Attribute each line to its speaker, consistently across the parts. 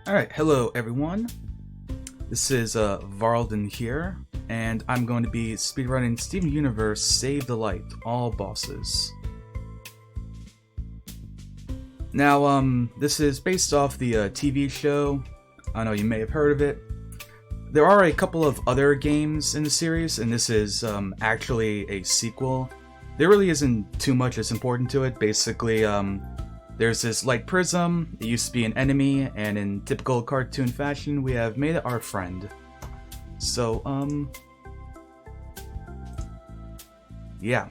Speaker 1: Alright, hello everyone. This is Varldin here, and I'm going to be speedrunning Steven Universe Save the Light, all bosses. Now, this is based off the TV show. I know you may have heard of it. There are a couple of other games in the series, and this is actually a sequel. There really isn't too much that's important to it. Basically, there's this light prism. It used to be an enemy, and in typical cartoon fashion, we have made it our friend. So, yeah.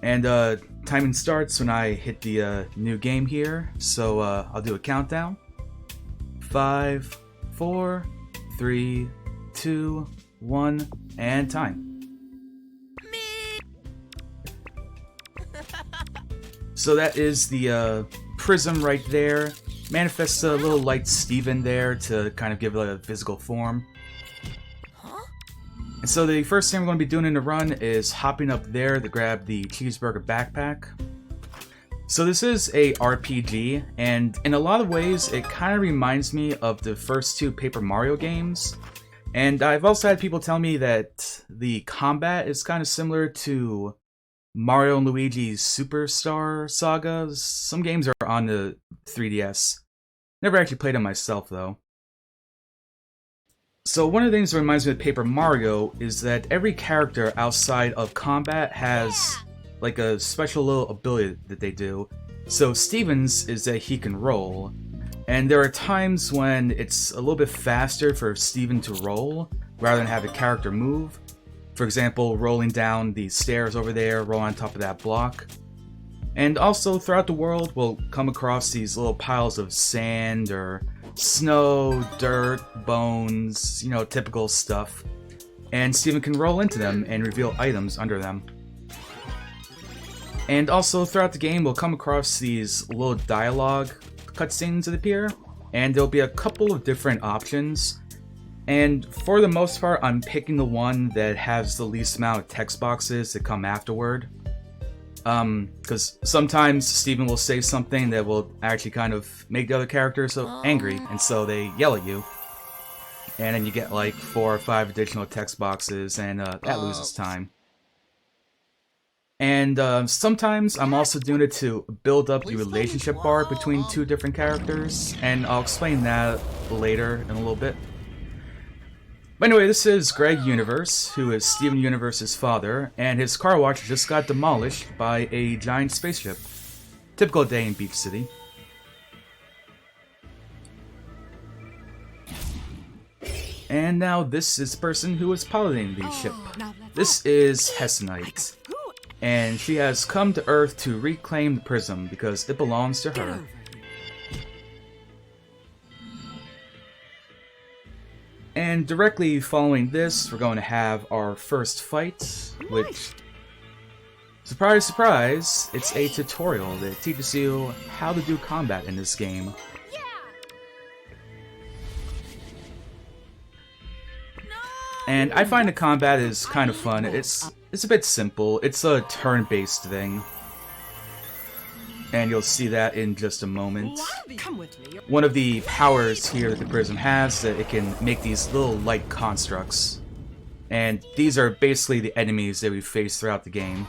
Speaker 1: And, timing starts when I hit the, new game here. So, I'll do a countdown. 5, 4, 3, 2, 1, and time. So that is the prism right there. Manifests a little light Steven there to kind of give it a physical form. And so the first thing we're going to be doing in the run is hopping up there to grab the cheeseburger backpack. So this is a RPG, and in a lot of ways it kind of reminds me of the first two Paper Mario games. And I've also had people tell me that the combat is kind of similar to Mario and Luigi's Superstar Saga. Some games are on the 3DS. Never actually played them myself, though. So one of the things that reminds me of Paper Mario is that every character outside of combat has like a special little ability that they do. So Steven's is that he can roll. And there are times when it's a little bit faster for Steven to roll rather than have the character move. For example, rolling down the stairs over there, roll on top of that block. And also, throughout the world, we'll come across these little piles of sand or snow, dirt, bones, you know, typical stuff. And Steven can roll into them and reveal items under them. And also, throughout the game, we'll come across these little dialogue cutscenes that appear. And there'll be a couple of different options. And for the most part, I'm picking the one that has the least amount of text boxes that come afterward. Because sometimes Steven will say something that will actually kind of make the other characters so angry, and so they yell at you. And then you get like 4 or 5 additional text boxes, and that loses time. And sometimes I'm also doing it to build up the relationship bar between two different characters, and I'll explain that later in a little bit. But anyway, this is Greg Universe, who is Steven Universe's father, and his car wash just got demolished by a giant spaceship. Typical day in Beach City. And now this is the person who is piloting the ship. This is Hessenite, and she has come to Earth to reclaim the prism because it belongs to her. And directly following this, we're going to have our first fight, which, surprise, surprise, it's a tutorial that teaches you how to do combat in this game. And I find the combat is kind of fun. It's a bit simple. It's a turn-based thing. And you'll see that in just a moment. One of the powers here that the prism has is that it can make these little light constructs. And these are basically the enemies that we face throughout the game.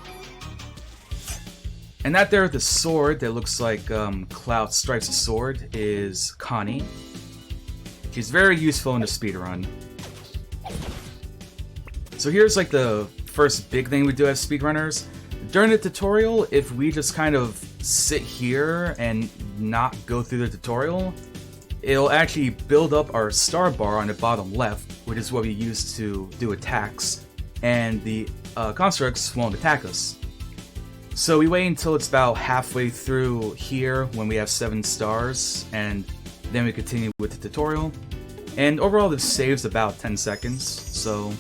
Speaker 1: And that there, the sword that looks like Cloud Stripes' sword, is Connie. She's very useful in the speedrun. So here's like the first big thing we do as speedrunners. During the tutorial, if we just kind of sit here and not go through the tutorial, it'll actually build up our star bar on the bottom left, which is what we use to do attacks, and the constructs won't attack us. So we wait until it's about halfway through here when we have 7 stars, and then we continue with the tutorial. And overall this saves about 10 seconds, so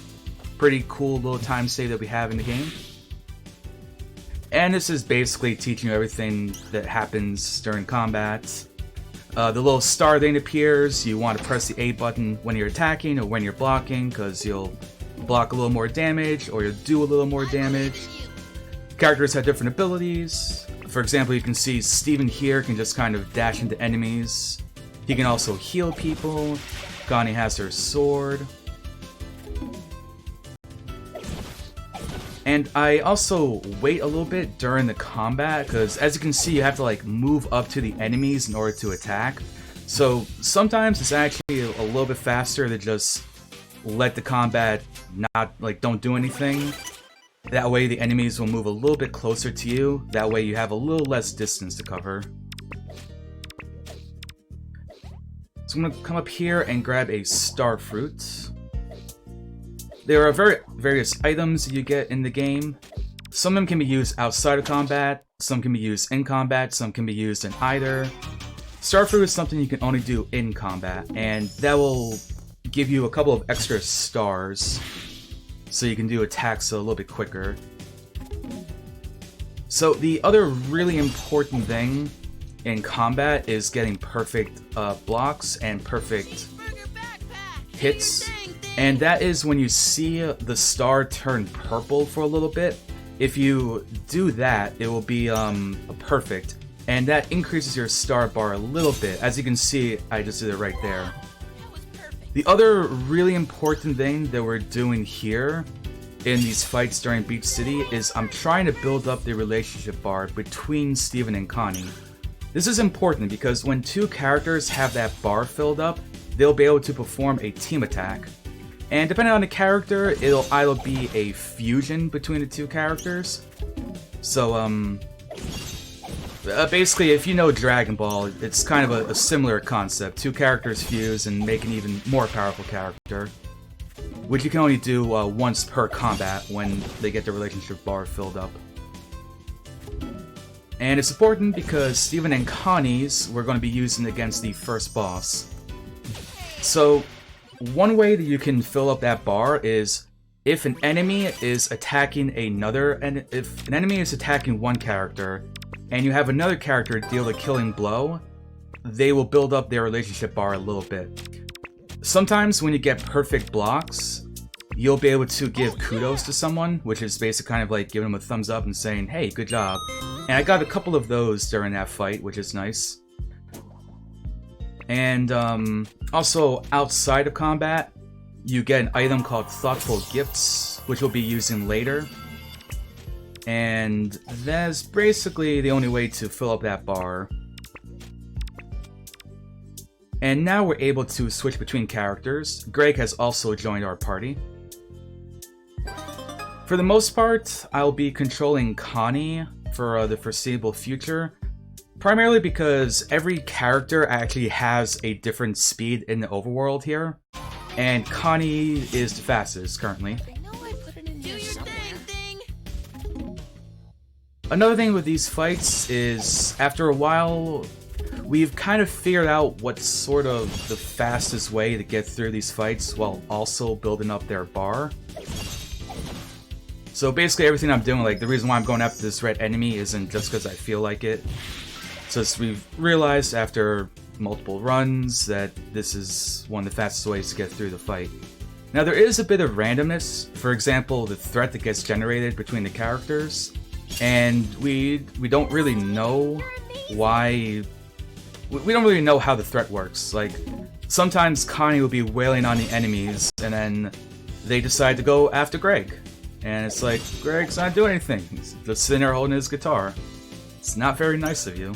Speaker 1: pretty cool little time save that we have in the game. And this is basically teaching you everything that happens during combat. The little star thing appears. You want to press the A button when you're attacking or when you're blocking, because you'll block a little more damage or you'll do a little more damage. Characters have different abilities. For example, you can see Steven here can just kind of dash into enemies. He can also heal people. Connie has her sword. And I also wait a little bit during the combat, because as you can see, you have to like move up to the enemies in order to attack. So sometimes it's actually a little bit faster to just let the combat don't do anything. That way the enemies will move a little bit closer to you. That way you have a little less distance to cover. So I'm going to come up here and grab a star fruit. There are various items you get in the game. Some of them can be used outside of combat, some can be used in combat, some can be used in either. Star fruit is something you can only do in combat, and that will give you a couple of extra stars, so you can do attacks a little bit quicker. So the other really important thing in combat is getting perfect blocks and perfect hits. And that is when you see the star turn purple for a little bit. If you do that, it will be perfect. And that increases your star bar a little bit. As you can see, I just did it right there. The other really important thing that we're doing here in these fights during Beach City is I'm trying to build up the relationship bar between Steven and Connie. This is important because when two characters have that bar filled up, they'll be able to perform a team attack. And depending on the character, it'll either be a fusion between the two characters. So, basically, if you know Dragon Ball, it's kind of a similar concept. Two characters fuse and make an even more powerful character, which you can only do once per combat when they get the relationship bar filled up. And it's important because Steven and Connie's we're going to be using against the first boss. So, one way that you can fill up that bar is if an enemy is attacking another, and if an enemy is attacking one character, and you have another character deal the killing blow, they will build up their relationship bar a little bit. Sometimes when you get perfect blocks, you'll be able to give kudos to someone, which is basically kind of like giving them a thumbs up and saying, hey, good job. And I got a couple of those during that fight, which is nice. And also, outside of combat, you get an item called Thoughtful Gifts, which we'll be using later. And that's basically the only way to fill up that bar. And now we're able to switch between characters. Greg has also joined our party. For the most part, I'll be controlling Connie for the foreseeable future. Primarily because every character actually has a different speed in the overworld here, and Connie is the fastest currently. Another thing with these fights is, after a while, we've kind of figured out what's sort of the fastest way to get through these fights while also building up their bar. So basically everything I'm doing, like the reason why I'm going after this red enemy isn't just because I feel like it. So we've realized after multiple runs that this is one of the fastest ways to get through the fight. Now there is a bit of randomness, for example the threat that gets generated between the characters, and we don't really know why, we don't really know how the threat works. Like, sometimes Connie will be wailing on the enemies and then they decide to go after Greg. And it's like, Greg's not doing anything, he's just sitting there holding his guitar. It's not very nice of you.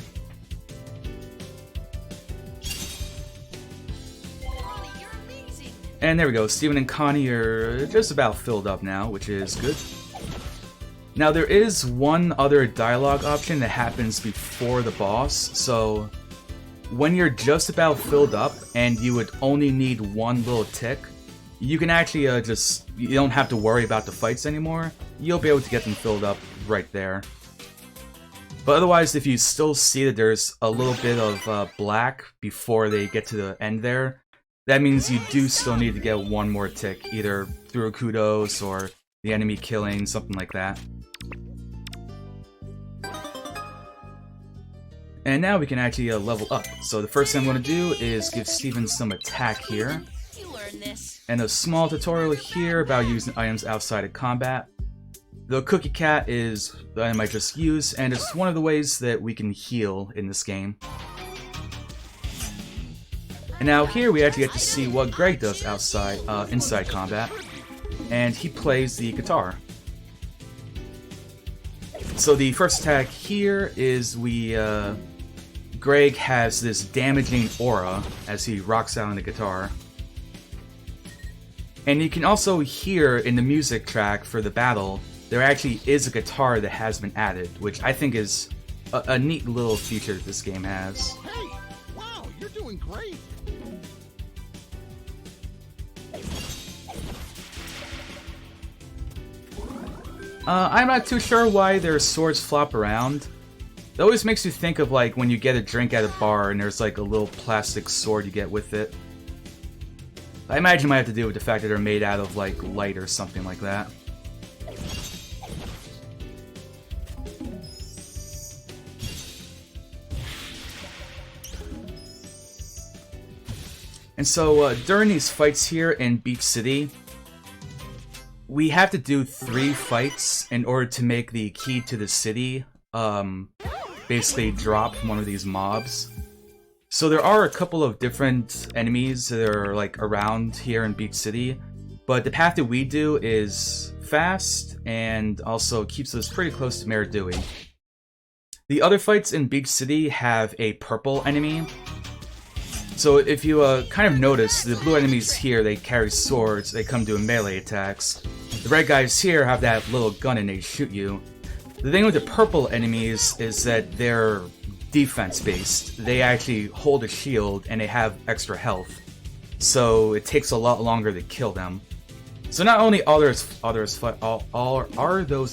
Speaker 1: And there we go, Steven and Connie are just about filled up now, which is good. Now there is one other dialogue option that happens before the boss, so when you're just about filled up and you would only need one little tick, you can actually you don't have to worry about the fights anymore. You'll be able to get them filled up right there. But otherwise, if you still see that there's a little bit of black before they get to the end there, that means you do still need to get one more tick, either through a kudos or the enemy killing, something like that. And now we can actually level up. So the first thing I'm going to do is give Steven some attack here. And a small tutorial here about using items outside of combat. The Cookie Cat is the item I just used, and it's one of the ways that we can heal in this game. And now here we actually get to see what Greg does inside combat, and he plays the guitar. So the first attack here is Greg has this damaging aura as he rocks out on the guitar. And you can also hear in the music track for the battle, there actually is a guitar that has been added, which I think is a neat little feature that this game has.
Speaker 2: Hey! Wow, you're doing great!
Speaker 1: I'm not too sure why their swords flop around. It always makes you think of like when you get a drink at a bar and there's like a little plastic sword you get with it. I imagine it might have to do with the fact that they're made out of like light or something like that. And so during these fights here in Beach City, we have to do 3 fights in order to make the key to the city basically drop from one of these mobs. So there are a couple of different enemies that are like around here in Beach City, but the path that we do is fast and also keeps us pretty close to Mayor Dewey. The other fights in Beach City have a purple enemy. So if you kind of notice, the blue enemies here, they carry swords, they come doing melee attacks. The red guys here have that little gun and they shoot you. The thing with the purple enemies is that they're defense-based. They actually hold a shield and they have extra health. So it takes a lot longer to kill them. So not only are those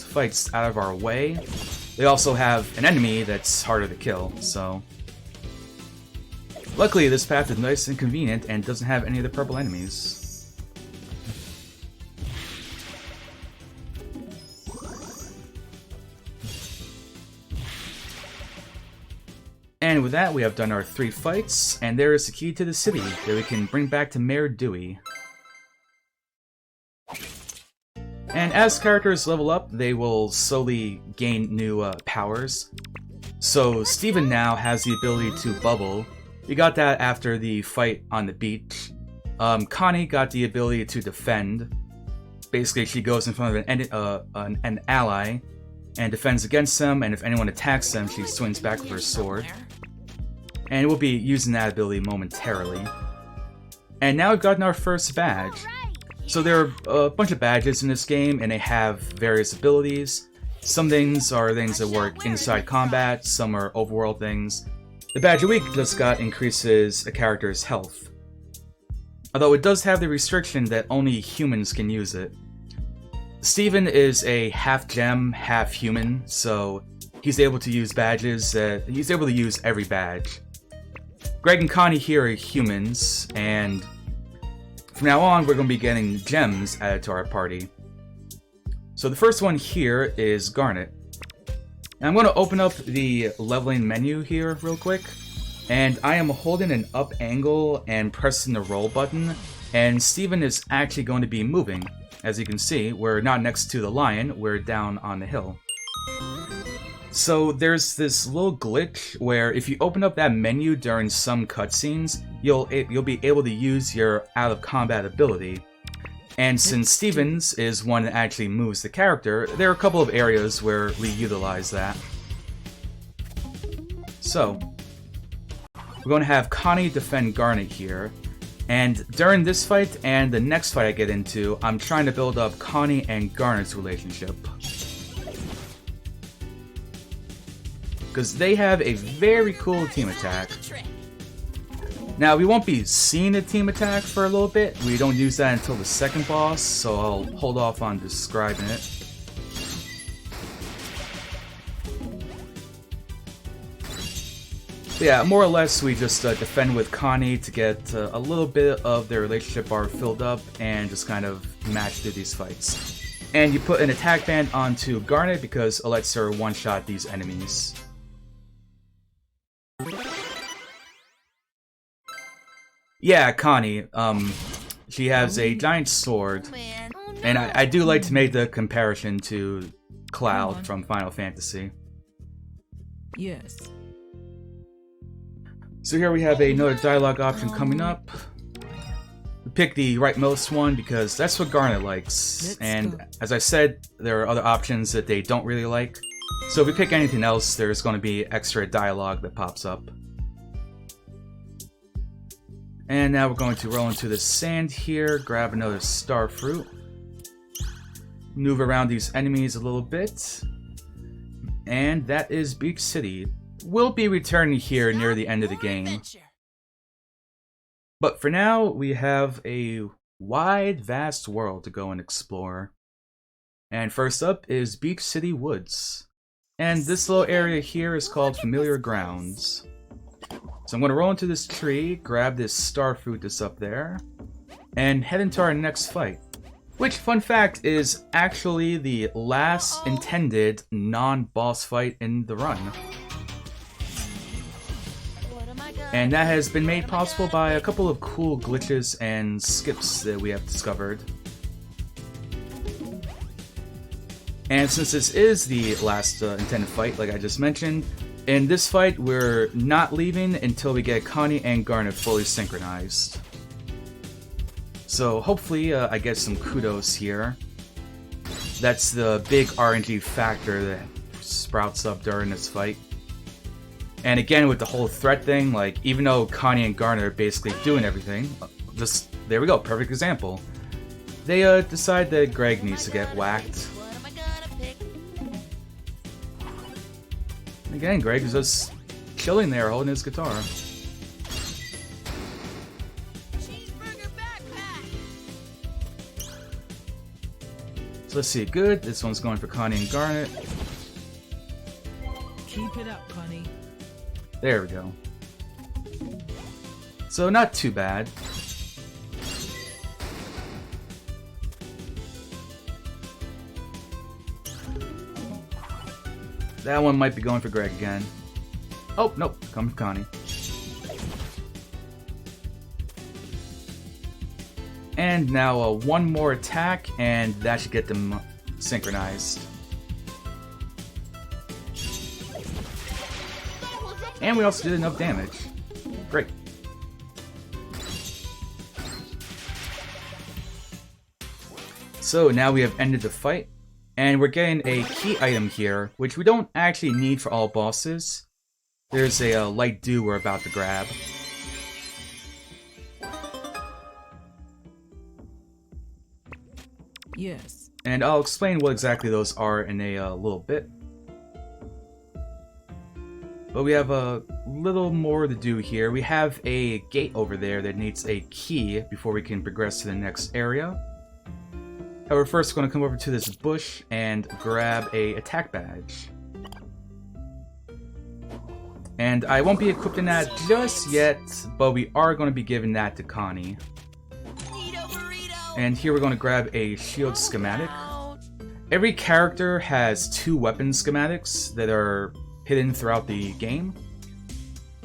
Speaker 1: fights out of our way, they also have an enemy that's harder to kill, so... Luckily, this path is nice and convenient and doesn't have any of the purple enemies. And with that, we have done our 3 fights, and there is the key to the city that we can bring back to Mayor Dewey. And as characters level up, they will slowly gain new powers. So Steven now has the ability to bubble. We got that after the fight on the beach. Connie got the ability to defend. Basically, she goes in front of an ally and defends against them, and if anyone attacks them, she swings back with her sword. And we'll be using that ability momentarily. And now we've gotten our first badge. So there are a bunch of badges in this game, and they have various abilities. Some things are things that work inside combat, some are overworld things. The badge a week just got increases a character's health. Although it does have the restriction that only humans can use it. Steven is a half gem, half human, so he's able to use badges he's able to use every badge. Greg and Connie here are humans, and from now on we're going to be getting gems added to our party. So the first one here is Garnet. Now I'm going to open up the leveling menu here real quick, and I am holding an up angle and pressing the roll button, and Steven is actually going to be moving. As you can see, we're not next to the lion, we're down on the hill. So there's this little glitch where if you open up that menu during some cutscenes, you'll be able to use your out of combat ability. And since Steven's is one that actually moves the character, there are a couple of areas where we utilize that. So, we're going to have Connie defend Garnet here. And during this fight and the next fight I get into, I'm trying to build up Connie and Garnet's relationship. Because they have a very cool team attack. Now, we won't be seeing a team attack for a little bit. We don't use that until the second boss, so I'll hold off on describing it. But yeah, more or less, we just defend with Connie to get a little bit of their relationship bar filled up and just kind of match through these fights. And you put an attack band onto Garnet because it lets her one-shot these enemies. Yeah, Connie, she has a giant sword, and I do like to make the comparison to Cloud from Final Fantasy.
Speaker 3: Yes.
Speaker 1: So here we have another dialogue option coming up. We pick the rightmost one because that's what Garnet likes, and as I said, there are other options that they don't really like. So if we pick anything else, there's going to be extra dialogue that pops up. And now we're going to roll into the sand here, grab another star fruit, move around these enemies a little bit, and that is Beach City. We'll be returning here near the end of the game. But for now, we have a wide, vast world to go and explore. And first up is Beach City Woods. And this little area here is called Familiar Grounds. So I'm going to roll into this tree, grab this star fruit that's up there, and head into our next fight. Which, fun fact, is actually the last intended non-boss fight in the run. And that has been made possible by a couple of cool glitches and skips that we have discovered. And since this is the last intended fight, like I just mentioned, in this fight we're not leaving until we get Connie and Garnet fully synchronized. So hopefully I get some kudos here. That's the big RNG factor that sprouts up during this fight. And again, with the whole threat thing, like, even though Connie and Garnet are basically doing everything, just, there we go, perfect example. They decide that Greg needs to get whacked. Again, Greg is just chilling there, holding his guitar. So let's see, good, this one's going for Connie and Garnet.
Speaker 3: Keep it up, Connie.
Speaker 1: There we go. So not too bad. That one might be going for Greg again. Oh, nope, coming for Connie. And now one more attack, and that should get them synchronized. And we also did enough damage. Great. So now we have ended the fight, and we're getting a key item here, which we don't actually need for all bosses. There's a light dew we're about to grab.
Speaker 3: Yes.
Speaker 1: And I'll explain what exactly those are in a little bit. But we have a little more to do here. We have a gate over there that needs a key before we can progress to the next area. However, first we're going to come over to this bush and grab a attack badge. And I won't be equipping that just yet, but we are going to be giving that to Connie. And here we're going to grab a shield schematic. Every character has 2 weapon schematics that are hidden throughout the game.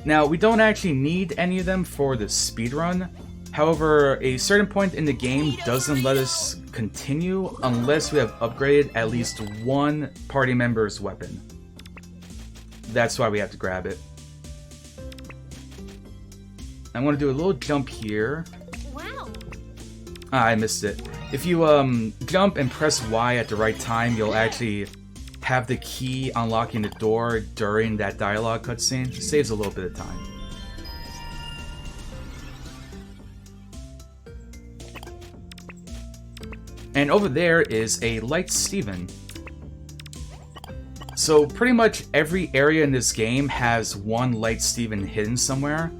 Speaker 1: Now, we don't actually need any of them for the speedrun. However, a certain point in the game doesn't let us continue unless we have upgraded at least one party member's weapon. That's why we have to grab it. I'm going to do a little jump here.
Speaker 4: Wow.
Speaker 1: Ah, I missed it. If you jump and press Y at the right time, you'll actually have the key unlocking the door during that dialogue cutscene. It saves a little bit of time. And over there is a Light Steven. So pretty much every area in this game has one Light Steven hidden somewhere.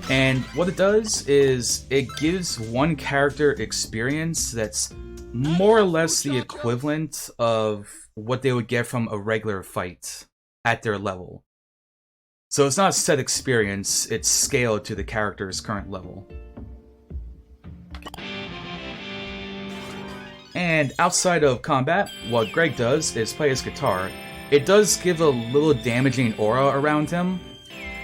Speaker 1: And what it does is it gives one character experience that's more or less the equivalent of what they would get from a regular fight at their level. So it's not a set experience, it's scaled to the character's current level. And outside of combat, what Greg does is play his guitar. It does give a little damaging aura around him,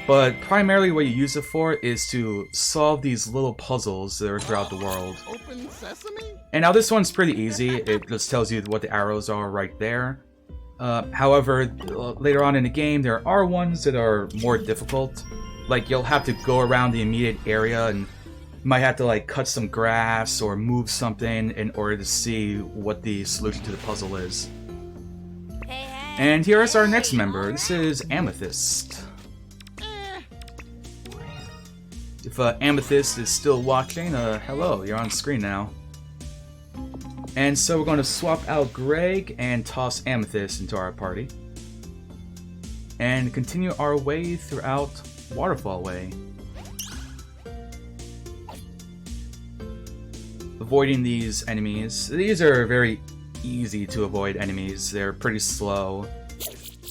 Speaker 1: but primarily what you use it for is to solve these little puzzles that are throughout the world.
Speaker 2: Open sesame?
Speaker 1: And now this one's pretty easy, it just tells you what the arrows are right there. However, later on in the game there are ones that are more difficult, Like, you'll have to go around the immediate area and you might have to like cut some grass or move something in order to see what the solution to the puzzle is. And here's our next member. This is Amethyst. If Amethyst is still watching, hello, you're on screen now. And so we're going to swap out Greg and toss Amethyst into our party. And continue our way throughout Waterfall Way. Avoiding these enemies. These are very easy to avoid enemies. They're pretty slow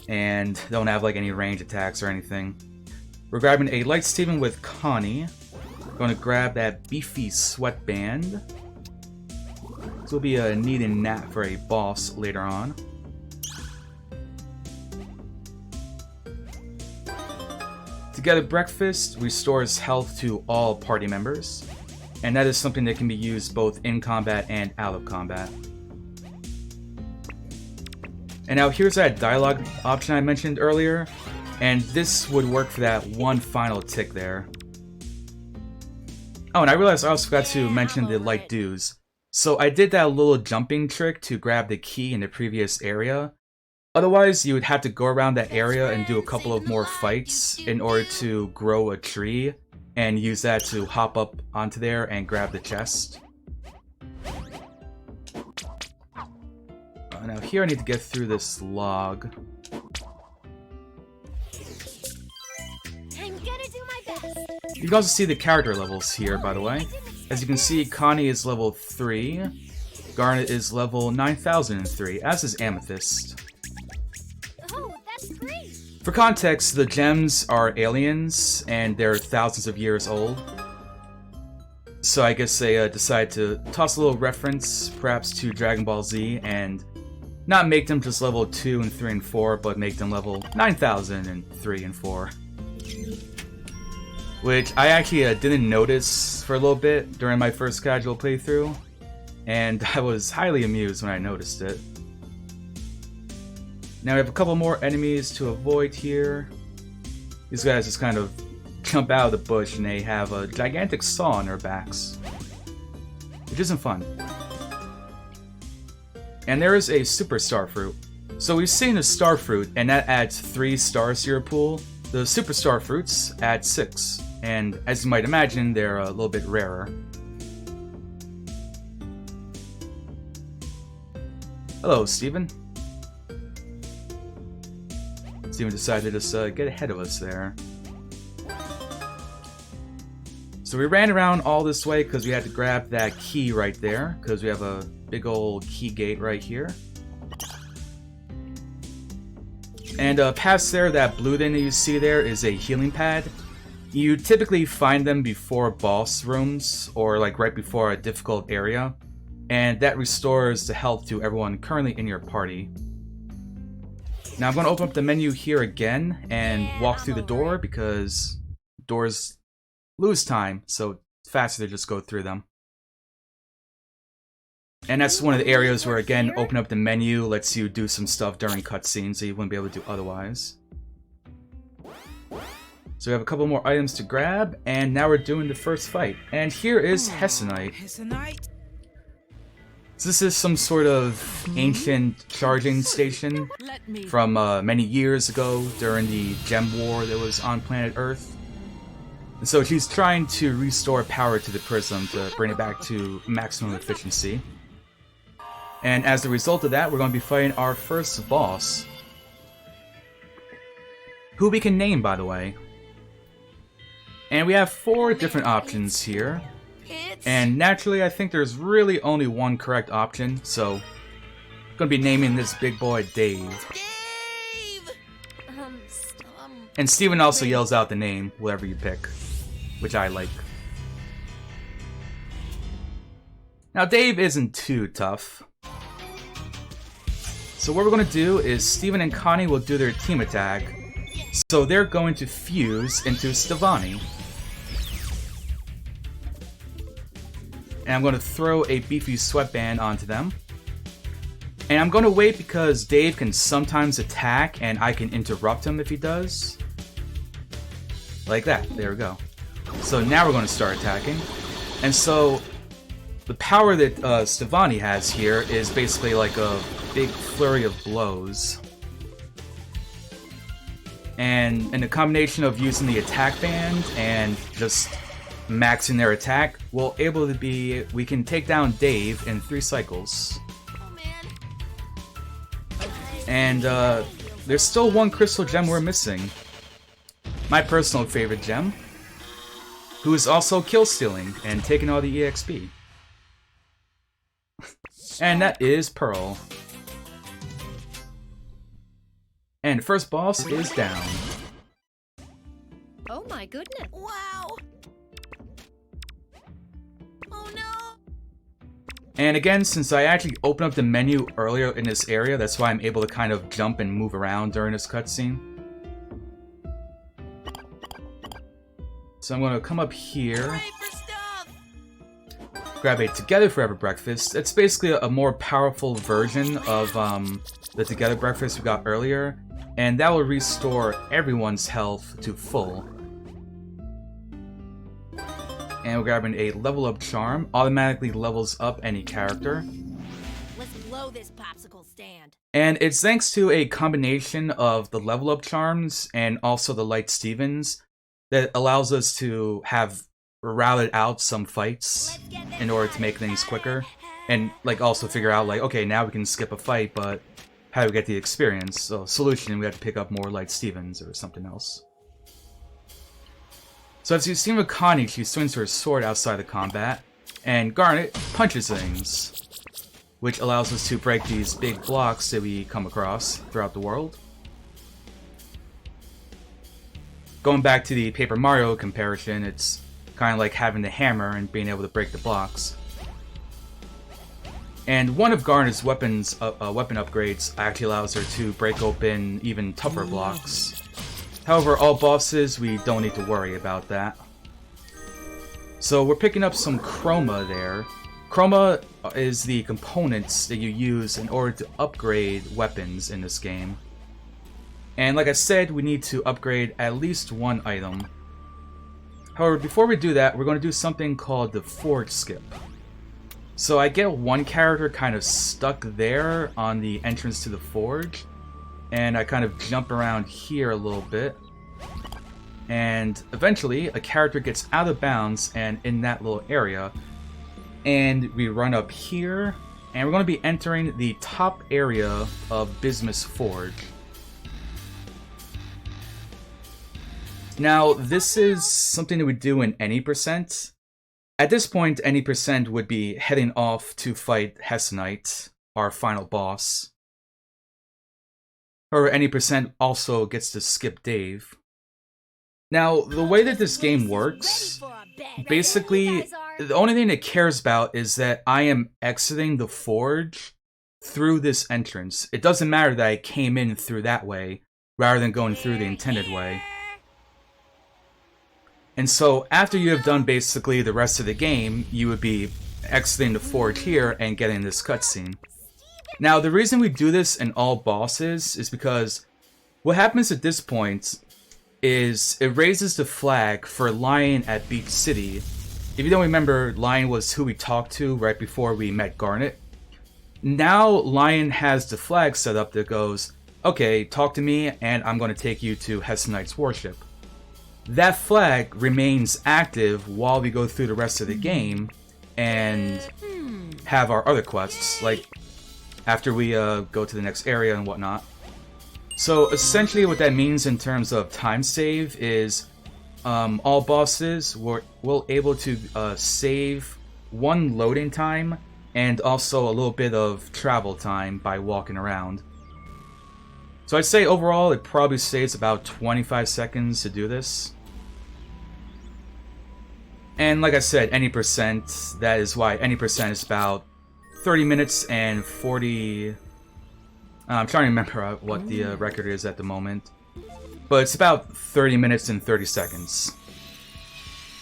Speaker 1: and don't have like any range attacks or anything. We're grabbing a Light Steven with Connie. Going to grab that beefy sweatband. This will be a needing nap for a boss later on. Together Breakfast restores health to all party members. And that is something that can be used both in combat and out of combat. And now here's that dialogue option I mentioned earlier, and this would work for that one final tick there. Oh, and I realized I also forgot to mention the light dews. So I did that little jumping trick to grab the key in the previous area. Otherwise, you would have to go around that area and do a couple of more fights in order to grow a tree and use that to hop up onto there and grab the chest. Now here I need to get through this log.
Speaker 4: I'm gonna do my best.
Speaker 1: You can also see the character levels here, by the way. As you can see, Connie is level 3, Garnet is level 9003, as is Amethyst.
Speaker 4: Oh, that's great.
Speaker 1: For context, the gems are aliens, and they're thousands of years old. So I guess they decided to toss a little reference, perhaps to Dragon Ball Z, and not make them just level 2 and 3 and 4, but make them level 9003 and 4. Which I actually didn't notice for a little bit during my first casual playthrough, and I was highly amused when I noticed it. Now we have a couple more enemies to avoid here. These guys just kind of jump out of the bush and they have a gigantic saw on their backs, which isn't fun. And there is a super star fruit. So we've seen a star fruit, and that adds 3 stars to your pool. The super star fruits add 6, and as you might imagine, they're a little bit rarer. Hello, Steven. Steven decided to just get ahead of us there. So we ran around all this way because we had to grab that key right there, because we have a big old key gate right here. And past there, that blue thing that you see there is a healing pad. You typically find them before boss rooms, or like right before a difficult area, and that restores the health to everyone currently in your party. Now I'm going to open up the menu here again and walk through the door, because doors lose time, so it's faster to just go through them. And that's one of the areas where, again, open up the menu lets you do some stuff during cutscenes that you wouldn't be able to do otherwise. So we have a couple more items to grab, and now we're doing the first fight. And here is Hessonite. So this is some sort of ancient charging station from many years ago during the Gem War that was on planet Earth. And so she's trying to restore power to the prism to bring it back to maximum efficiency. And as a result of that, we're going to be fighting our first boss, who we can name, by the way. And we have 4 different options here. And naturally, I think there's really only one correct option, so I'm going to be naming this big boy Dave.
Speaker 4: Dave!
Speaker 1: And Steven also yells out the name, whatever you pick, which I like. Now, Dave isn't too tough. So what we're going to do is Steven and Connie will do their team attack. So they're going to fuse into Stevani. And I'm going to throw a beefy sweatband onto them. And I'm going to wait because Dave can sometimes attack and I can interrupt him if he does. Like that. There we go. So now we're going to start attacking. And so the power that Stevani has here is basically like a big flurry of blows. And in a combination of using the attack band and just maxing their attack, we can take down Dave in 3 cycles.
Speaker 4: Oh man.
Speaker 1: And there's still one crystal gem we're missing. My personal favorite gem, who is also kill stealing and taking all the EXP. And that is Pearl. And first boss is down.
Speaker 4: Oh my goodness. Wow. Oh no.
Speaker 1: And again, since I actually opened up the menu earlier in this area, that's why I'm able to kind of jump and move around during this cutscene. So I'm going to come up here, grab a Together Forever breakfast. It's basically a more powerful version of the Together breakfast we got earlier, and that will restore everyone's health to full. And we're grabbing a level up charm, automatically levels up any character.
Speaker 4: Let's blow this popsicle stand.
Speaker 1: And it's thanks to a combination of the level up charms and also the Light Stevens that allows us to have routed out some fights in order to make things quicker. And like also figure out like, okay, now we can skip a fight, but how do we get the experience? So solution, we have to pick up more Light Stevens or something else. So as you've seen with Connie, she swings her sword outside the combat, and Garnet punches things, which allows us to break these big blocks that we come across throughout the world. Going back to the Paper Mario comparison, it's kind of like having the hammer and being able to break the blocks. And one of Garnet's weapon upgrades actually allows her to break open even tougher blocks. However, all bosses, we don't need to worry about that. So we're picking up some chroma there. Chroma is the components that you use in order to upgrade weapons in this game. And like I said, we need to upgrade at least one item. However, before we do that, we're going to do something called the Forge Skip. So I get one character kind of stuck there on the entrance to the forge, and I kind of jump around here a little bit. And eventually, a character gets out of bounds and in that little area. And we run up here, and we're going to be entering the top area of Bismuth's Forge. Now, this is something that we do in any percent. At this point, any percent would be heading off to fight Hessenite, our final boss. Or any percent also gets to skip Dave. Now, the way that this game works, basically, the only thing it cares about is that I am exiting the forge through this entrance. It doesn't matter that I came in through that way, rather than going through the intended way. And so, after you have done basically the rest of the game, you would be exiting the forge here and getting this cutscene. Now, the reason we do this in all bosses is because what happens at this point is it raises the flag for Lion at Beach City. If you don't remember, Lion was who we talked to right before we met Garnet. Now, Lion has the flag set up that goes, okay, talk to me and I'm going to take you to Hessenite's warship. That flag remains active while we go through the rest of the game and have our other quests, like after we go to the next area and whatnot. So essentially what that means in terms of time save is all bosses will able to save one loading time and also a little bit of travel time by walking around. So I'd say overall it probably saves about 25 seconds to do this. And like I said, any percent, that is why any percent is about 30 minutes and 40... I'm trying to remember what the record is at the moment. But it's about 30 minutes and 30 seconds.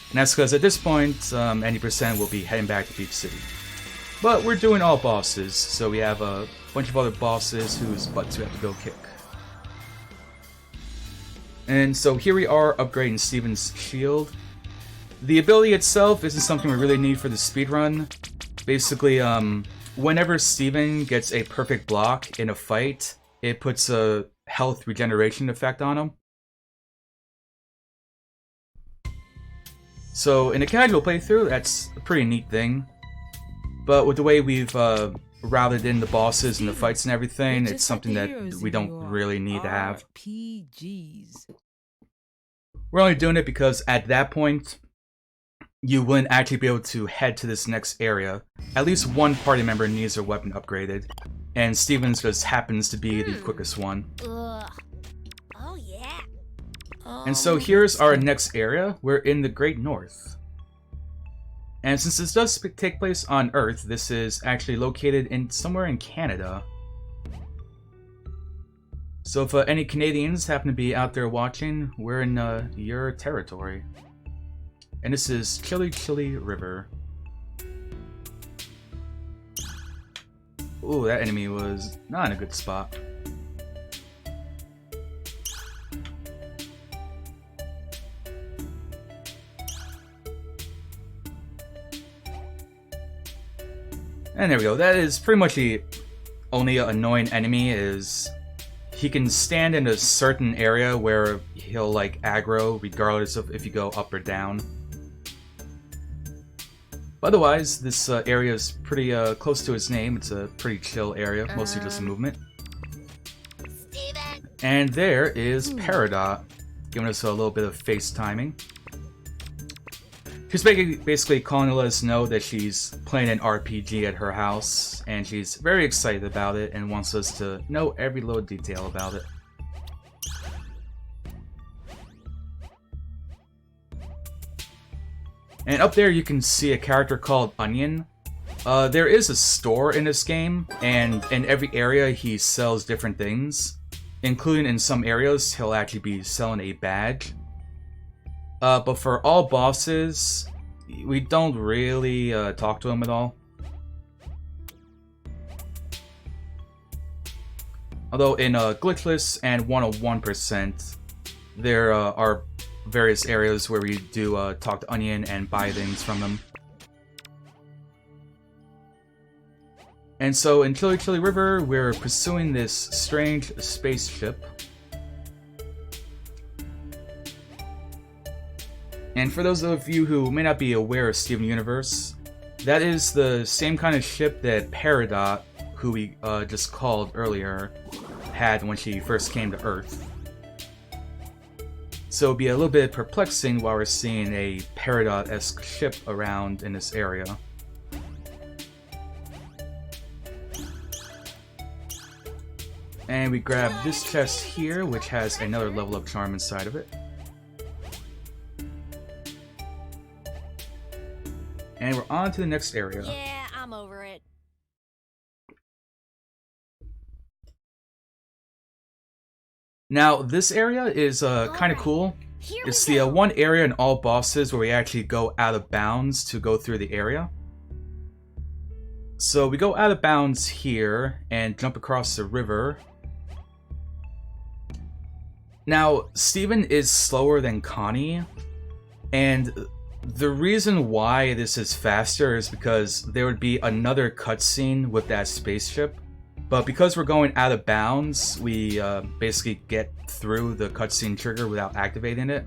Speaker 1: And that's because at this point, any percent will be heading back to Beach City. But we're doing all bosses, so we have a bunch of other bosses whose butts we have to go kick. And so here we are upgrading Steven's shield. The ability itself isn't something we really need for the speedrun. Basically, whenever Steven gets a perfect block in a fight, it puts a health regeneration effect on him. So in a casual playthrough, that's a pretty neat thing. But with the way we've routed in the bosses and the fights and everything, it's something that we don't really need to have.
Speaker 3: RPGs.
Speaker 1: We're only doing it because at that point, you wouldn't actually be able to head to this next area. At least one party member needs their weapon upgraded, and Steven's just happens to be the quickest one.
Speaker 4: Ugh. Oh yeah.
Speaker 1: And so here's our next area. We're in the Great North. And since this does take place on Earth, this is actually located in somewhere in Canada. So if any Canadians happen to be out there watching, we're in your territory. And this is Chili Chili River. Ooh, that enemy was not in a good spot. And there we go. That is pretty much the only annoying enemy. Is he can stand in a certain area where he'll like aggro regardless of if you go up or down. Otherwise, this area is pretty close to its name. It's a pretty chill area, mostly just movement.
Speaker 4: Steven!
Speaker 1: And there is Peridot, giving us a little bit of face timing. She's basically calling to let us know that she's playing an RPG at her house, and she's very excited about it and wants us to know every little detail about it. And up there you can see a character called Onion. There is a store in this game, and in every area he sells different things. Including in some areas, he'll actually be selling a badge. But for all bosses, we don't really talk to him at all. Although in Glitchless and 101%, there are various areas where we do talk to Onion and buy things from them. And so in Chili Chili River, we're pursuing this strange spaceship. And for those of you who may not be aware of Steven Universe, that is the same kind of ship that Peridot, who we just called earlier, had when she first came to Earth. So it'd be a little bit perplexing while we're seeing a Peridot-esque ship around in this area. And we grab this chest here, which has another level of charm inside of it. And we're on to the next area.
Speaker 4: Yeah, I'm over it.
Speaker 1: Now, this area is kind of cool.
Speaker 4: Here
Speaker 1: It's
Speaker 4: we
Speaker 1: the
Speaker 4: go.
Speaker 1: one area in all bosses where we actually go out of bounds to go through the area. So we go out of bounds here and jump across the river. Now, Steven is slower than Connie, and the reason why this is faster is because there would be another cutscene with that spaceship. But because we're going out of bounds, we basically get through the cutscene trigger without activating it.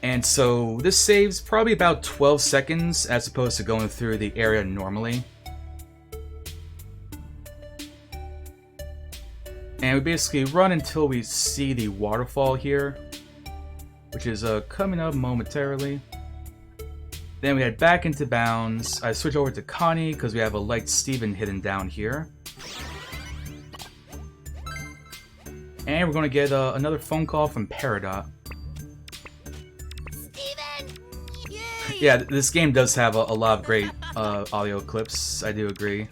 Speaker 1: And so this saves probably about 12 seconds as opposed to going through the area normally. And we basically run until we see the waterfall here, which is coming up momentarily. Then we head back into bounds. I switch over to Connie because we have a light Steven hidden down here. And we're going to get another phone call from Peridot.
Speaker 4: Steven! Yay!
Speaker 1: Yeah, this game does have a lot of great audio clips, I do agree.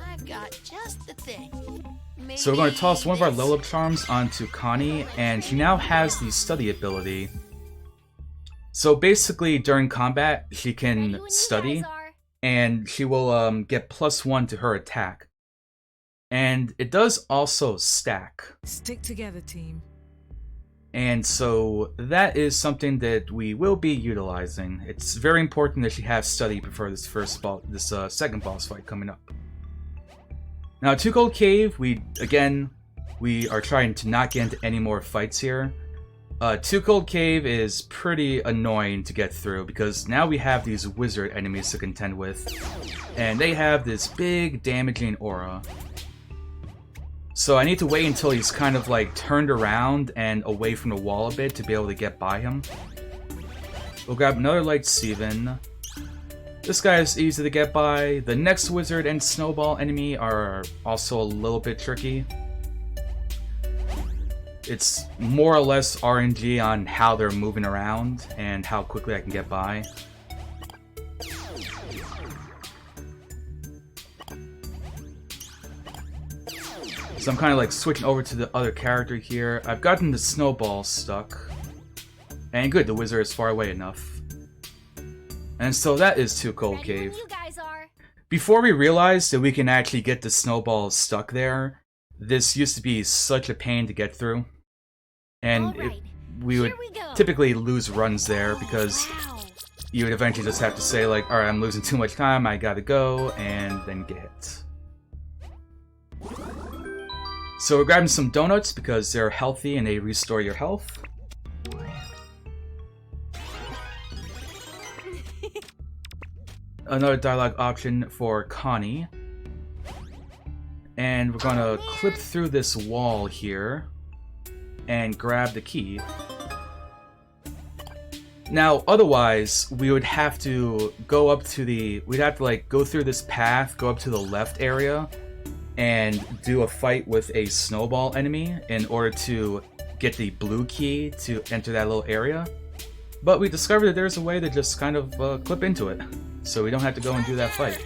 Speaker 4: I've got just the thing.
Speaker 1: So we're going to toss one of our
Speaker 4: Maybe
Speaker 1: level up charms onto Connie, and she now has the study ability. So basically, during combat, she
Speaker 4: ready
Speaker 1: can
Speaker 4: when you
Speaker 1: study,
Speaker 4: guys are.
Speaker 1: and she will get +1 to her attack. And it does also stack.
Speaker 3: Stick together, team.
Speaker 1: And so that is something that we will be utilizing. It's very important that she has study before this second boss fight coming up. Now, Too Cold Cave, we are trying to not get into any more fights here. Too Cold Cave is pretty annoying to get through because now we have these wizard enemies to contend with, and they have this big damaging aura. So I need to wait until he's kind of like turned around and away from the wall a bit to be able to get by him. We'll grab another Light Steven. This guy is easy to get by. The next wizard and snowball enemy are also a little bit tricky. It's more or less RNG on how they're moving around and how quickly I can get by. So I'm kind of like switching over to the other character here. I've gotten the snowball stuck. And good, the wizard is far away enough. And so that is Too Cold Cave.
Speaker 4: You guys are.
Speaker 1: Before we realized that we can actually get the snowballs stuck there, this used to be such a pain to get through. And we would typically lose runs there because you would eventually just have to say like, alright, I'm losing too much time, I gotta go, and then get hit. So we're grabbing some donuts because they're healthy and they restore your health. Another dialogue option for Connie. And we're gonna clip through this wall here and grab the key. Now, otherwise, we would have to go up to we'd have to like go through this path, go up to the left area, and do a fight with a snowball enemy in order to get the blue key to enter that little area. But we discovered that there's a way to just kind of clip into it, so we don't have to go and do that fight.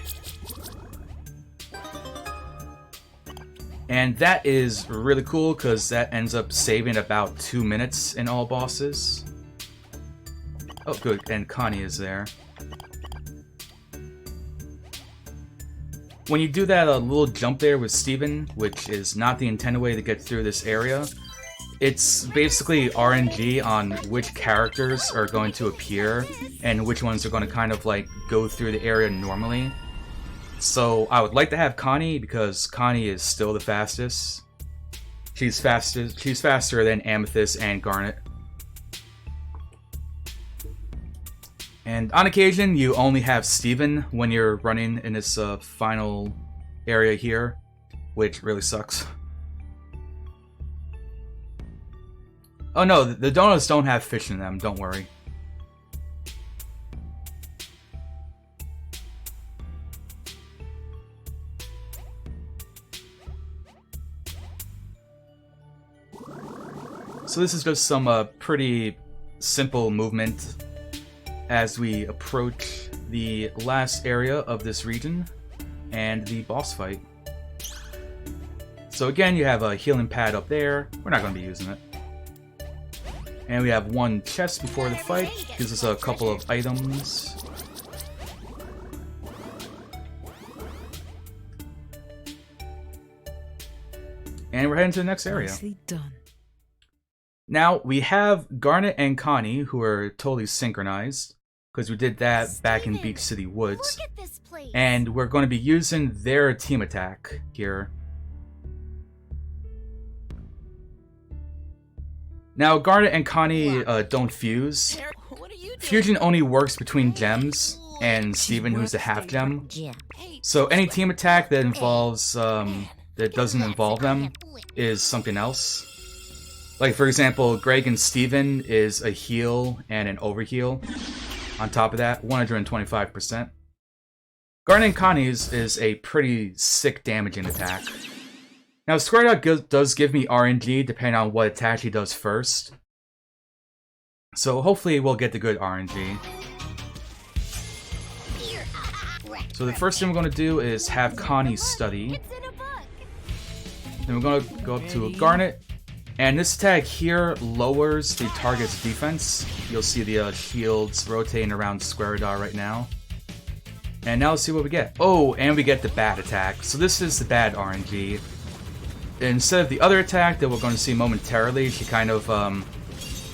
Speaker 1: And that is really cool because that ends up saving about 2 minutes in all bosses. Oh good, and Connie is there. When you do that little jump there with Steven, which is not the intended way to get through this area, it's basically RNG on which characters are going to appear and which ones are going to kind of like go through the area normally. So I would like to have Connie because Connie is still the fastest. She's faster than Amethyst and Garnet. And on occasion, you only have Steven when you're running in this final area here, which really sucks. Oh no, the donuts don't have fish in them, don't worry. So this is just some pretty simple movement as we approach the last area of this region and the boss fight. So again, you have a healing pad up there. We're not going to be using it. And we have one chest before the fight. Gives us a couple of items. And we're heading to the next area.
Speaker 3: Nicely done.
Speaker 1: Now, we have Garnet and Connie, who are totally synchronized, because we did that back in Beach City Woods.
Speaker 4: Look at this place.
Speaker 1: And we're going to be using their team attack here. Now, Garnet and Connie don't fuse. Fusion only works between gems, and Steven, who's the half gem. So any team attack that involves, that doesn't involve them is something else. Like, for example, Greg and Steven is a heal and an overheal. On top of that, 125%. Garnet and Connie's is a pretty sick damaging attack. Now, Square Dot does give me RNG depending on what attack he does first. So hopefully we'll get the good RNG. So the first thing we're going to do is have Connie study. Then we're going to go up to Garnet. And this attack here lowers the target's defense. You'll see the shields rotating around Square Dot right now. And now let's see what we get. Oh, and we get the bad attack. So this is the bad RNG. instead of the other attack that we're going to see momentarily, she kind of,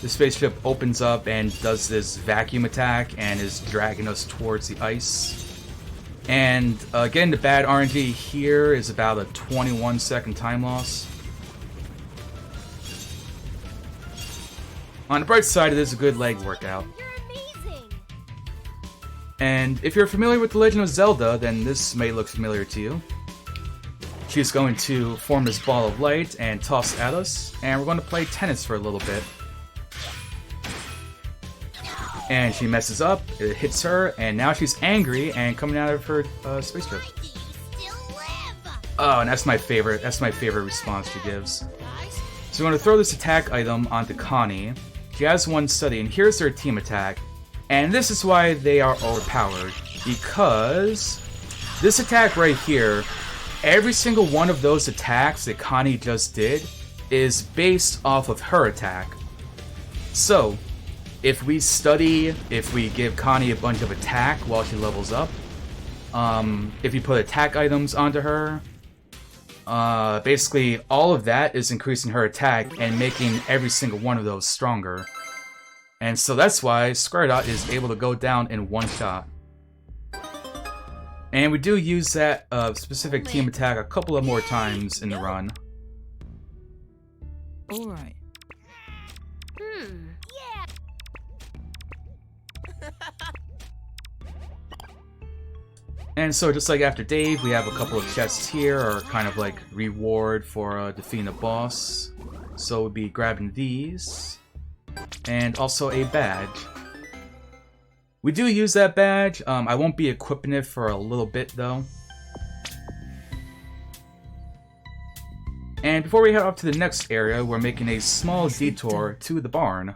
Speaker 1: the spaceship opens up and does this vacuum attack and is dragging us towards the ice. And getting the bad RNG here is about a 21-second time loss. On the bright side, it is a good leg workout.
Speaker 4: You're amazing.
Speaker 1: And if you're familiar with The Legend of Zelda, then this may look familiar to you. She's going to form this ball of light and toss at us, and we're going to play tennis for a little bit. And she messes up, it hits her, and now she's angry and coming out of her spaceship. Oh, and that's my favorite response she gives. So we're going to throw this attack item onto Connie. She has one study, and here's her team attack. And this is why they are overpowered. Because this attack right here, every single one of those attacks that Connie just did is based off of her attack. So, if we give Connie a bunch of attack while she levels up, if you put attack items onto her, basically all of that is increasing her attack and making every single one of those stronger. And so that's why Squaredot is able to go down in one shot. And we do use that specific team attack a couple of more times in the run.
Speaker 3: Alright.
Speaker 4: Yeah.
Speaker 1: And so just like after Dave, we have a couple of chests here, or kind of like reward for defeating a boss. So we'll be grabbing these. And also a badge. We do use that badge. I won't be equipping it for a little bit though. And before we head off to the next area, we're making a small detour to the barn.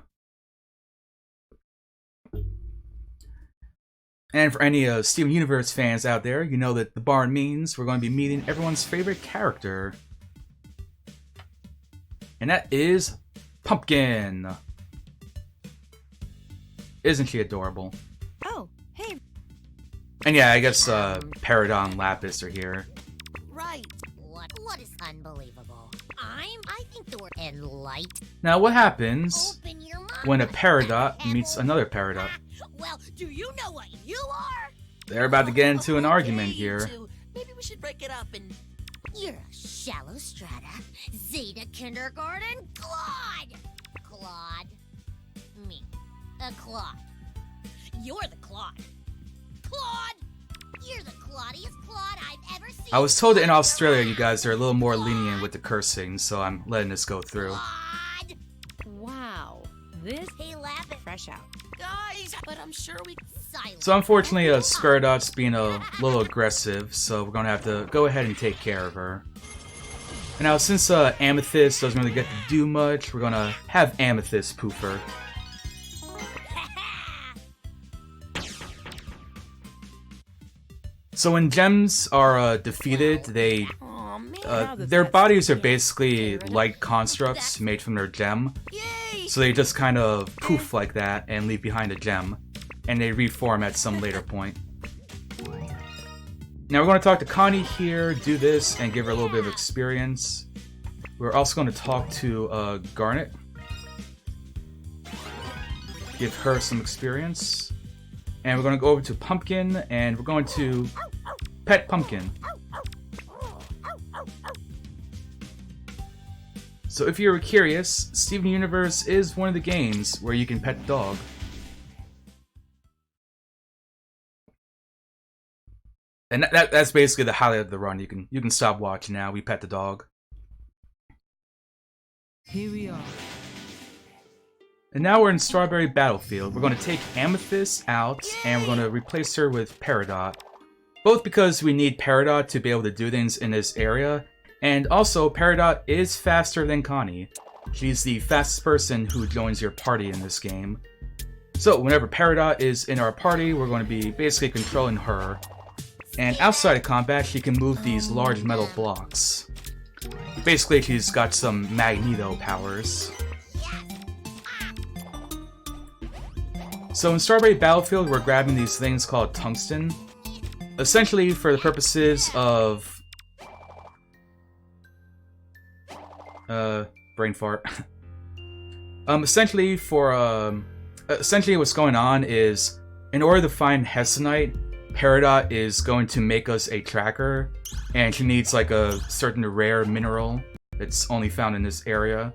Speaker 1: And for any Steven Universe fans out there, you know that the barn means we're going to be meeting everyone's favorite character. And that is Pumpkin. Isn't she adorable?
Speaker 3: Oh, hey.
Speaker 1: And yeah, I guess Peridot and Lapis are here.
Speaker 4: Right. What is unbelievable? I think the word and light.
Speaker 1: Now what happens
Speaker 4: Open your mouth.
Speaker 1: when a Peridot meets another Peridot?
Speaker 4: Well, do you know what you are?
Speaker 1: They're about to get into an argument here.
Speaker 5: Maybe we should break it up and...
Speaker 4: You're a shallow strata, Zeta kindergarten, Claude. Claude. Me. A Claude. You're the Claude. Claude! You're the Claudiest Claude I've ever seen.
Speaker 1: I was told that in Australia you guys are a little more lenient with the cursing, so I'm letting this go through.
Speaker 4: Claude!
Speaker 3: Wow. This
Speaker 4: Hey, laugh it.
Speaker 3: fresh out.
Speaker 5: Guys, but I'm sure we...
Speaker 4: Silence.
Speaker 1: So unfortunately, Squaredot's being a little aggressive, so we're gonna have to go ahead and take care of her. And now since Amethyst doesn't really get to do much, we're gonna have Amethyst poof her. So when gems are defeated, they
Speaker 5: Aw, man.
Speaker 1: their bodies are basically light constructs made from their gem.
Speaker 5: Yay!
Speaker 1: So they just kind of poof like that and leave behind a gem. And they reform at some later point. Now we're going to talk to Connie here, do this, and give her a little bit of experience. We're also going to talk to Garnet. Give her some experience. And we're going to go over to Pumpkin, and we're going to pet Pumpkin. So if you were curious, Steven Universe is one of the games where you can pet the dog. And that's basically the highlight of the run. You can stop watching now. We pet the dog.
Speaker 3: Here we are.
Speaker 1: And now we're in Strawberry Battlefield. We're going to take Amethyst out, and we're going to replace her with Peridot. Both because we need Peridot to be able to do things in this area, and also Peridot is faster than Connie. She's the fastest person who joins your party in this game. So whenever Peridot is in our party, we're going to be basically controlling her. And outside of combat, she can move these large metal blocks. Basically, she's got some Magneto powers. So in Strawberry Battlefield, we're grabbing these things called tungsten. Essentially for the purposes of brain fart. Essentially what's going on is, in order to find Hessonite, Peridot is going to make us a tracker, and she needs like a certain rare mineral that's only found in this area.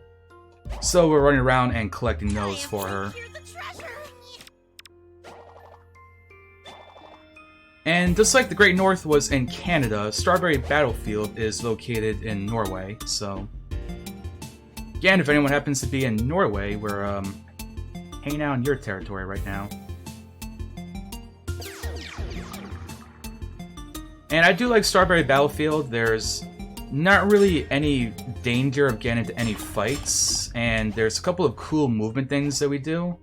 Speaker 1: So we're running around and collecting those for her. And just like the Great North was in Canada, Strawberry Battlefield is located in Norway, so... Again, if anyone happens to be in Norway, we're hanging out in your territory right now. And I do like Strawberry Battlefield. There's not really any danger of getting into any fights, and there's a couple of cool movement things that we do.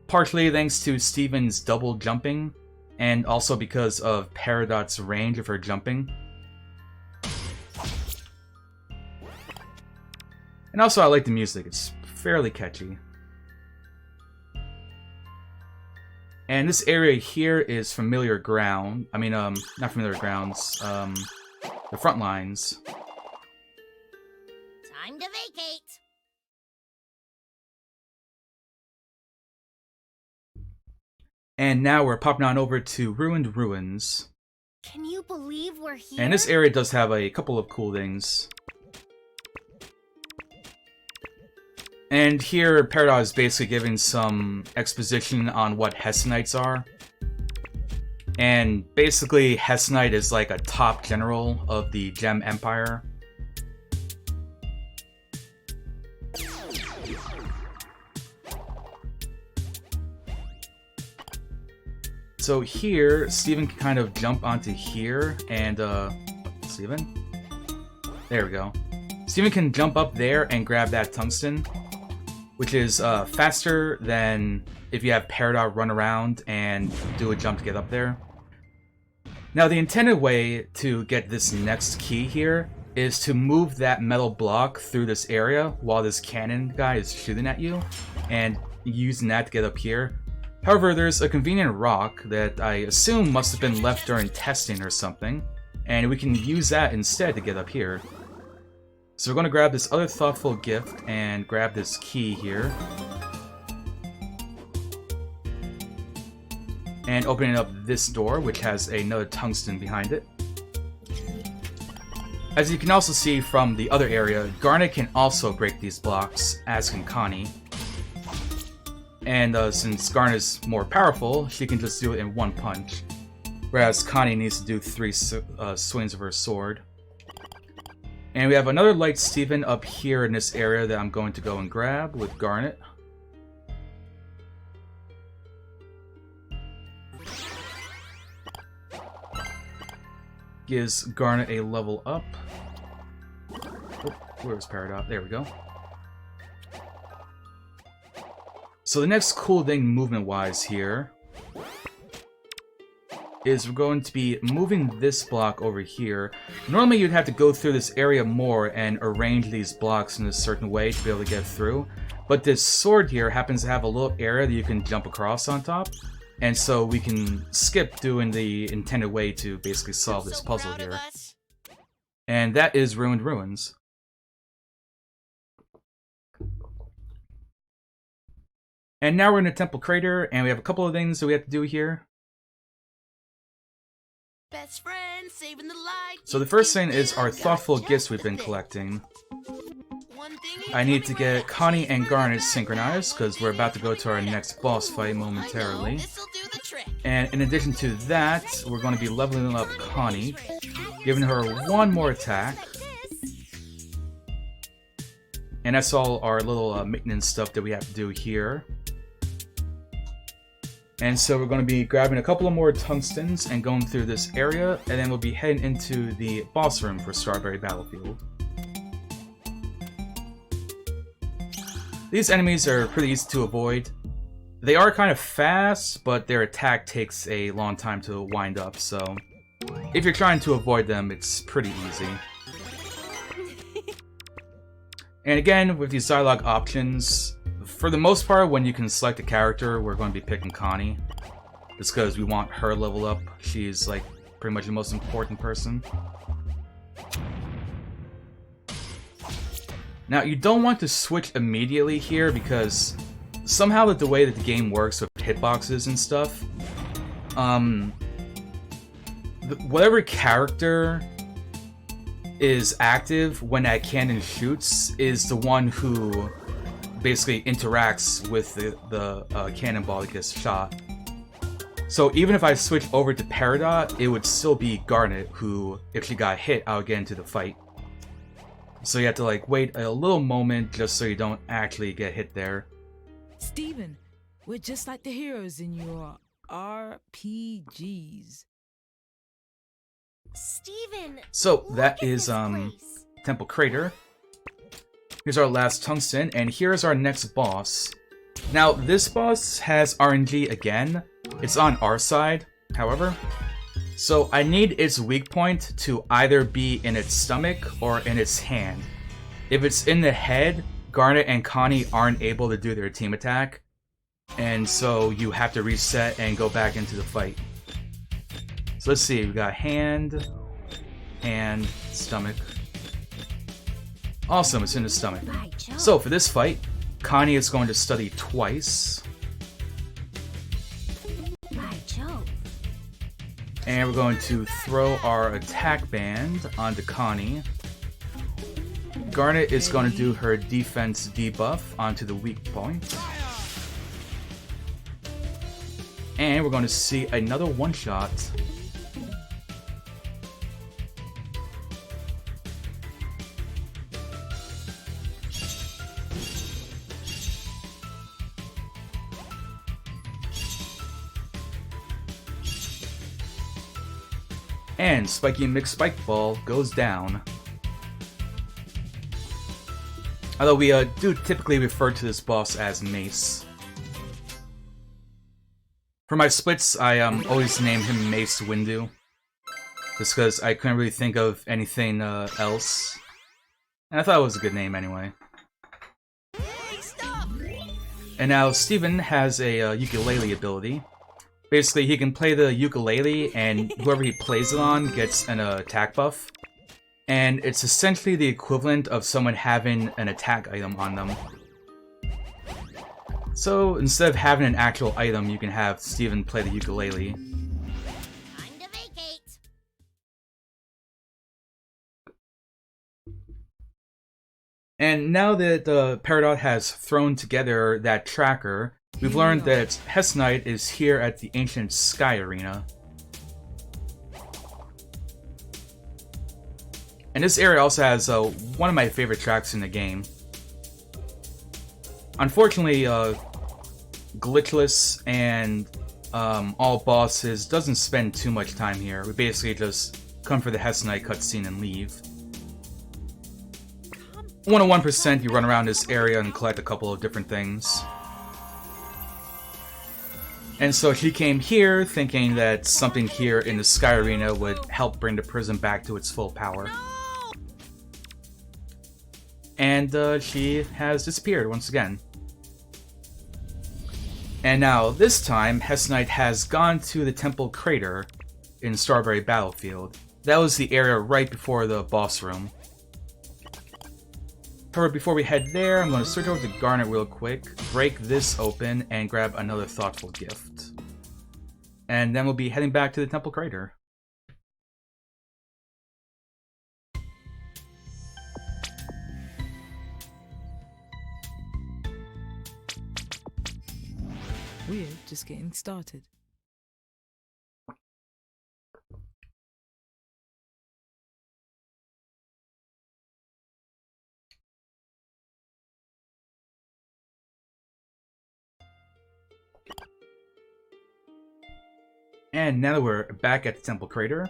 Speaker 1: Partially thanks to Steven's double jumping, and also because of Peridot's range of her jumping. And also I like the music, it's fairly catchy. And this area here is familiar ground. I mean, not familiar grounds, the front lines.
Speaker 4: Time to vacate.
Speaker 1: And now we're popping on over to Ruined Ruins.
Speaker 4: Can you believe we're here?
Speaker 1: And this area does have a couple of cool things. And here, Peridot is basically giving some exposition on what Hessonites are. And basically, Hessonite is like a top general of the Gem Empire. So here, Steven can kind of jump onto here, and, Steven? There we go. Steven can jump up there and grab that tungsten, which is faster than if you have Peridot run around and do a jump to get up there. Now, the intended way to get this next key here is to move that metal block through this area while this cannon guy is shooting at you, and using that to get up here. However, there's a convenient rock that I assume must have been left during testing or something, and we can use that instead to get up here. So we're going to grab this other thoughtful gift and grab this key here. And opening up this door, which has another tungsten behind it. As you can also see from the other area, Garnet can also break these blocks, as can Connie. And since Garnet's more powerful, she can just do it in one punch. Whereas Connie needs to do 3 swings of her sword. And we have another Light Steven up here in this area that I'm going to go and grab with Garnet. Gives Garnet a level up. Oh, where's Peridot? There we go. So the next cool thing movement-wise here is we're going to be moving this block over here. Normally you'd have to go through this area more and arrange these blocks in a certain way to be able to get through. But this sword here happens to have a little area that you can jump across on top. And so we can skip doing the intended way to basically solve this puzzle here. And that is Ruined Ruins. And now we're in a temple crater, and we have a couple of things that we have to do here.
Speaker 5: Best friend, saving the light.
Speaker 1: So the first thing is our thoughtful gifts we've been collecting. I need to get Connie and Garnet synchronized, because we're about to go to our next boss fight momentarily. And in addition to that, we're going to be leveling up Connie, giving her one more attack. And that's all our little maintenance stuff that we have to do here. And so we're going to be grabbing a couple of more tungstens and going through this area, and then we'll be heading into the boss room for Strawberry Battlefield. These enemies are pretty easy to avoid. They are kind of fast, but their attack takes a long time to wind up, so if you're trying to avoid them, it's pretty easy. And again, with these dialogue options, for the most part, when you can select a character, we're going to be picking Connie. Just because we want her level up. She's like pretty much the most important person. Now, you don't want to switch immediately here because somehow the way that the game works with hitboxes and stuff, whatever character is active when that cannon shoots is the one who basically interacts with the cannonball that gets shot. So even if I switch over to Peridot, it would still be Garnet who, if she got hit, I would get into the fight. So you have to like wait a little moment just so you don't actually get hit there.
Speaker 6: Steven, we're just like the heroes in your RPGs.
Speaker 4: Steven,
Speaker 1: So
Speaker 4: look
Speaker 1: that
Speaker 4: at
Speaker 1: is
Speaker 4: this place.
Speaker 1: Temple Crater. Here's our last tungsten, and here's our next boss. Now this boss has RNG again. It's on our side, however. So I need its weak point to either be in its stomach or in its hand. If it's in the head, Garnet and Connie aren't able to do their team attack, and so you have to reset and go back into the fight. So let's see, we got hand, stomach. Awesome, it's in the stomach.
Speaker 4: By Jove.
Speaker 1: So for this fight, Connie is going to study twice,
Speaker 4: By Jove.
Speaker 1: and we're going to throw our attack band onto Connie. Garnet is going to do her defense debuff onto the weak point. And we're going to see another one-shot. And Spiky Mix Spike Ball goes down. Although we do typically refer to this boss as Mace. For my splits, I always name him Mace Windu. Just because I couldn't really think of anything else. And I thought it was a good name anyway.
Speaker 5: Hey, stop!
Speaker 1: And now Steven has a ukulele ability. Basically, he can play the ukulele, and whoever he plays it on gets an attack buff. And it's essentially the equivalent of someone having an attack item on them. So instead of having an actual item, you can have Steven play the ukulele.
Speaker 4: Time to vacate.
Speaker 1: And now that Peridot has thrown together that tracker, we've learned that Hess Knight is here at the ancient Sky Arena. And this area also has one of my favorite tracks in the game. Unfortunately, Glitchless and all bosses doesn't spend too much time here. We basically just come for the Hess Knight cutscene and leave. 101%, you run around this area and collect a couple of different things. And so she came here thinking that something here in the Sky Arena would help bring the prison back to its full power. And she has disappeared once again. And now, this time, Hess Knight has gone to the Temple Crater in Strawberry Battlefield. That was the area right before the boss room. However, before we head there, I'm going to switch over to Garnet real quick, break this open, and grab another thoughtful gift. And then we'll be heading back to the Temple Crater.
Speaker 6: We're just getting started.
Speaker 1: And now that we're back at the Temple Crater,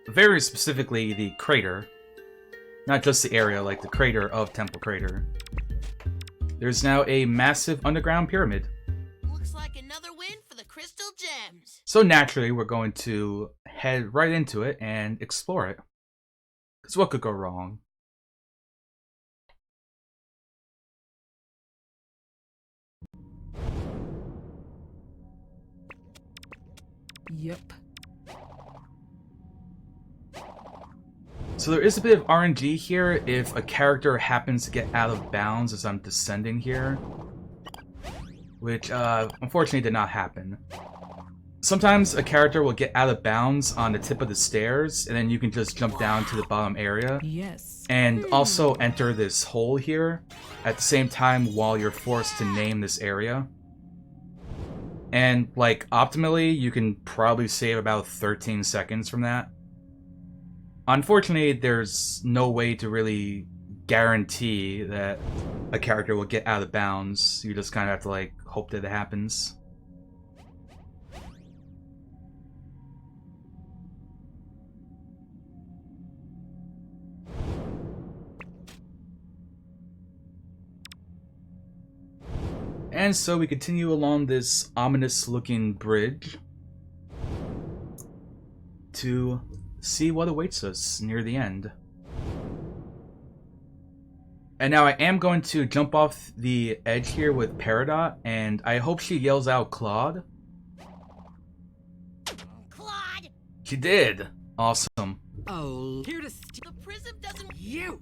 Speaker 1: very specifically the crater, not just the area, like the crater of Temple Crater, there's now a massive underground pyramid.
Speaker 5: Looks like another win for the Crystal Gems.
Speaker 1: So naturally, we're going to head right into it and explore it. Because what could go wrong?
Speaker 6: Yep.
Speaker 1: So there is a bit of RNG here if a character happens to get out of bounds as I'm descending here. Which, unfortunately did not happen. Sometimes a character will get out of bounds on the tip of the stairs, and then you can just jump down to the bottom area.
Speaker 6: Yes.
Speaker 1: And also enter this hole here at the same time while you're forced to name this area. And, like, optimally, you can probably save about 13 seconds from that. Unfortunately, there's no way to really guarantee that a character will get out of bounds. You just kind of have to, like, hope that it happens. And so we continue along this ominous-looking bridge to see what awaits us near the end. And now I am going to jump off the edge here with Peridot, and I hope she yells out Claude.
Speaker 4: Claude!
Speaker 1: She did! Awesome.
Speaker 6: Oh, here to
Speaker 5: The prism doesn't.
Speaker 6: you.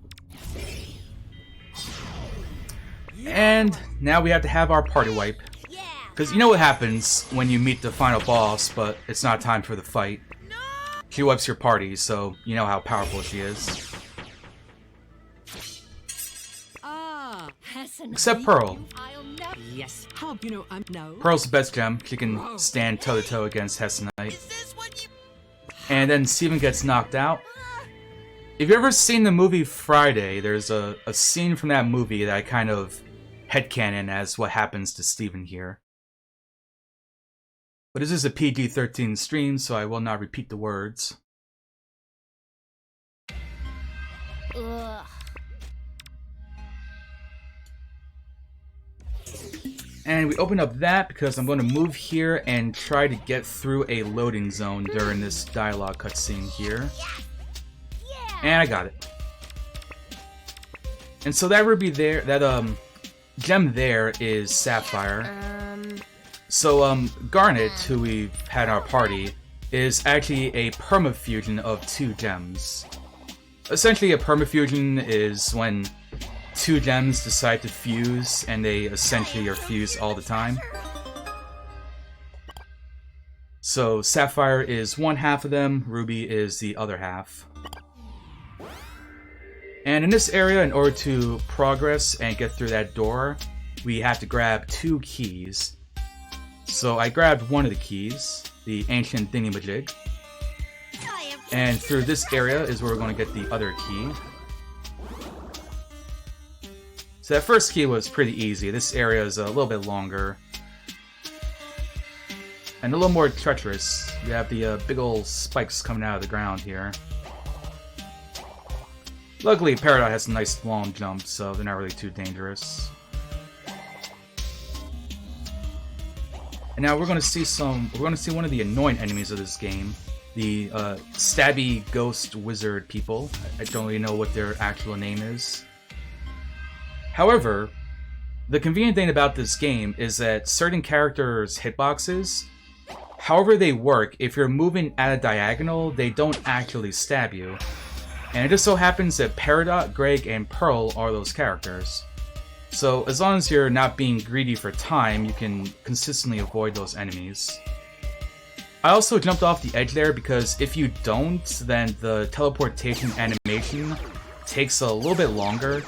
Speaker 1: And now we have to have our party wipe.
Speaker 4: Yeah!
Speaker 1: Because you know what happens when you meet the final boss, but it's not time for the fight. She wipes your party, so you know how powerful she is.
Speaker 6: Ah,
Speaker 1: Except Pearl.
Speaker 3: I'll never.
Speaker 6: yes. How you know I'm no?
Speaker 1: Pearl's the best gem. She can stand toe-to-toe against Hessenite.
Speaker 5: Is this what you?
Speaker 1: And then Steven gets knocked out. If you've ever seen the movie Friday, there's a scene from that movie that I kind of headcanon as what happens to Steven here. But this is a PG-13 stream, so I will not repeat the words.
Speaker 4: Ugh.
Speaker 1: And we open up that because I'm going to move here and try to get through a loading zone during this dialogue cutscene here.
Speaker 4: Yeah!
Speaker 1: And I got it. And so that ruby there, that gem there is Sapphire. So Garnet, who we've had in our party, is actually a permafusion of two gems. Essentially, a permafusion is when two gems decide to fuse, and they essentially are fused all the time. So Sapphire is one half of them, Ruby is the other half. And in this area, in order to progress and get through that door, we have to grab two keys. So I grabbed one of the keys, the ancient thingamajig. And through this area is where we're going to get the other key. So that first key was pretty easy. This area is a little bit longer. And a little more treacherous. You have the big old spikes coming out of the ground here. Luckily, Peridot has some nice long jumps, so they're not really too dangerous. And now we're going to see one of the annoying enemies of this game, the stabby ghost wizard people. I don't really know what their actual name is. However, the convenient thing about this game is that certain characters' hitboxes, however they work, if you're moving at a diagonal, they don't actually stab you. And it just so happens that Peridot, Greg, and Pearl are those characters. So as long as you're not being greedy for time, you can consistently avoid those enemies. I also jumped off the edge there because if you don't, then the teleportation animation takes a little bit longer.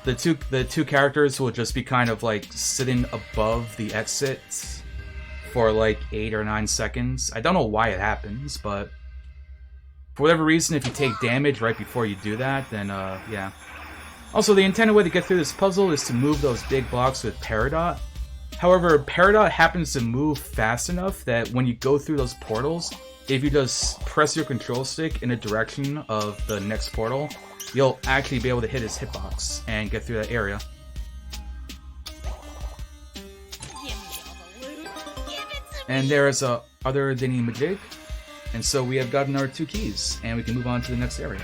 Speaker 1: The two characters will just be kind of like sitting above the exit for like 8 or 9 seconds. I don't know why it happens, but for whatever reason, if you take damage right before you do that, then yeah. Also, the intended way to get through this puzzle is to move those big blocks with Peridot. However, Peridot happens to move fast enough that when you go through those portals, if you just press your control stick in the direction of the next portal, you'll actually be able to hit his hitbox and get through that area. And there is a other thingamajig, and so we have gotten our 2 keys, and we can move on to the next area.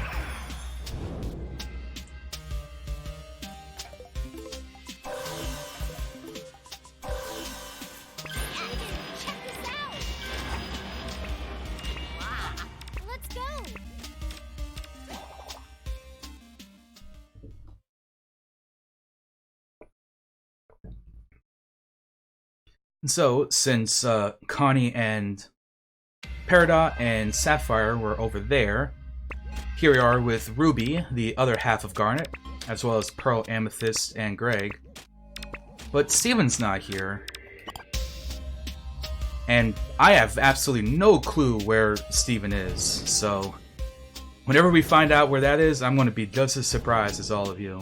Speaker 1: So, since Connie and Peridot and Sapphire were over there, here we are with Ruby, the other half of Garnet, as well as Pearl, Amethyst, and Greg. But Steven's not here. And I have absolutely no clue where Steven is, so whenever we find out where that is, I'm going to be just as surprised as all of you.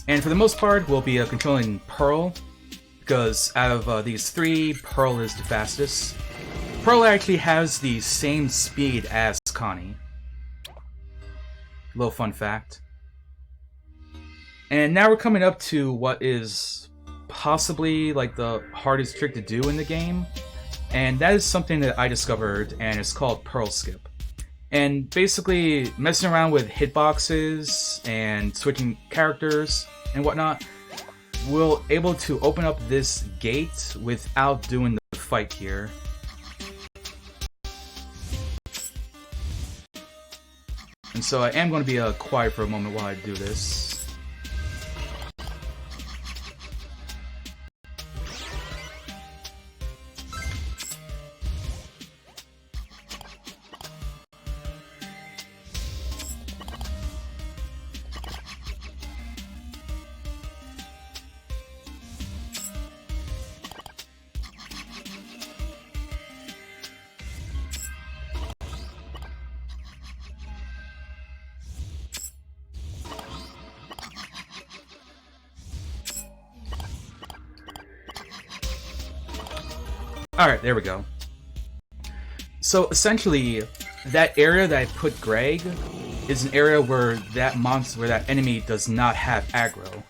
Speaker 1: And for the most part, we'll be controlling Pearl, because out of these three, Pearl is the fastest. Pearl actually has the same speed as Connie. Little fun fact. And now we're coming up to what is possibly like the hardest trick to do in the game. And that is something that I discovered, and it's called Pearl Skip. And basically, messing around with hitboxes and switching characters and whatnot, we'll able to open up this gate without doing the fight here. And so I am going to be quiet for a moment while I do this. Alright, there we go. So essentially, that area that I put Greg is an area where that monster, where that enemy does not have aggro.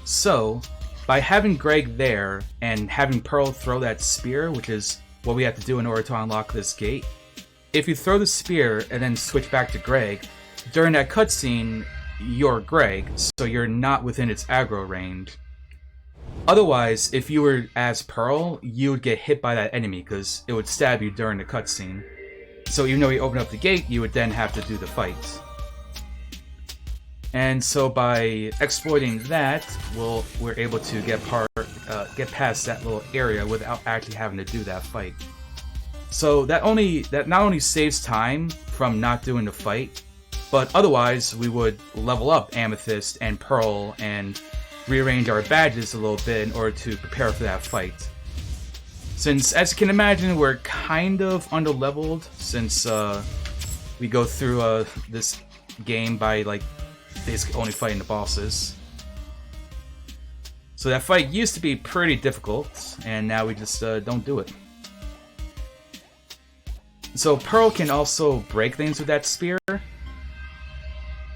Speaker 1: So, by having Greg there and having Pearl throw that spear, which is what we have to do in order to unlock this gate, if you throw the spear and then switch back to Greg, during that cutscene, you're Greg, so you're not within its aggro range. Otherwise, if you were as Pearl, you would get hit by that enemy because it would stab you during the cutscene. So even though you open up the gate, you would then have to do the fight. And so by exploiting that, we're able to get past that little area without actually having to do that fight. So that not only saves time from not doing the fight, but otherwise we would level up Amethyst and Pearl and rearrange our badges a little bit in order to prepare for that fight. Since, as you can imagine, we're kind of underleveled since we go through this game by like basically only fighting the bosses. So that fight used to be pretty difficult, and now we just don't do it. So Pearl can also break things with that spear,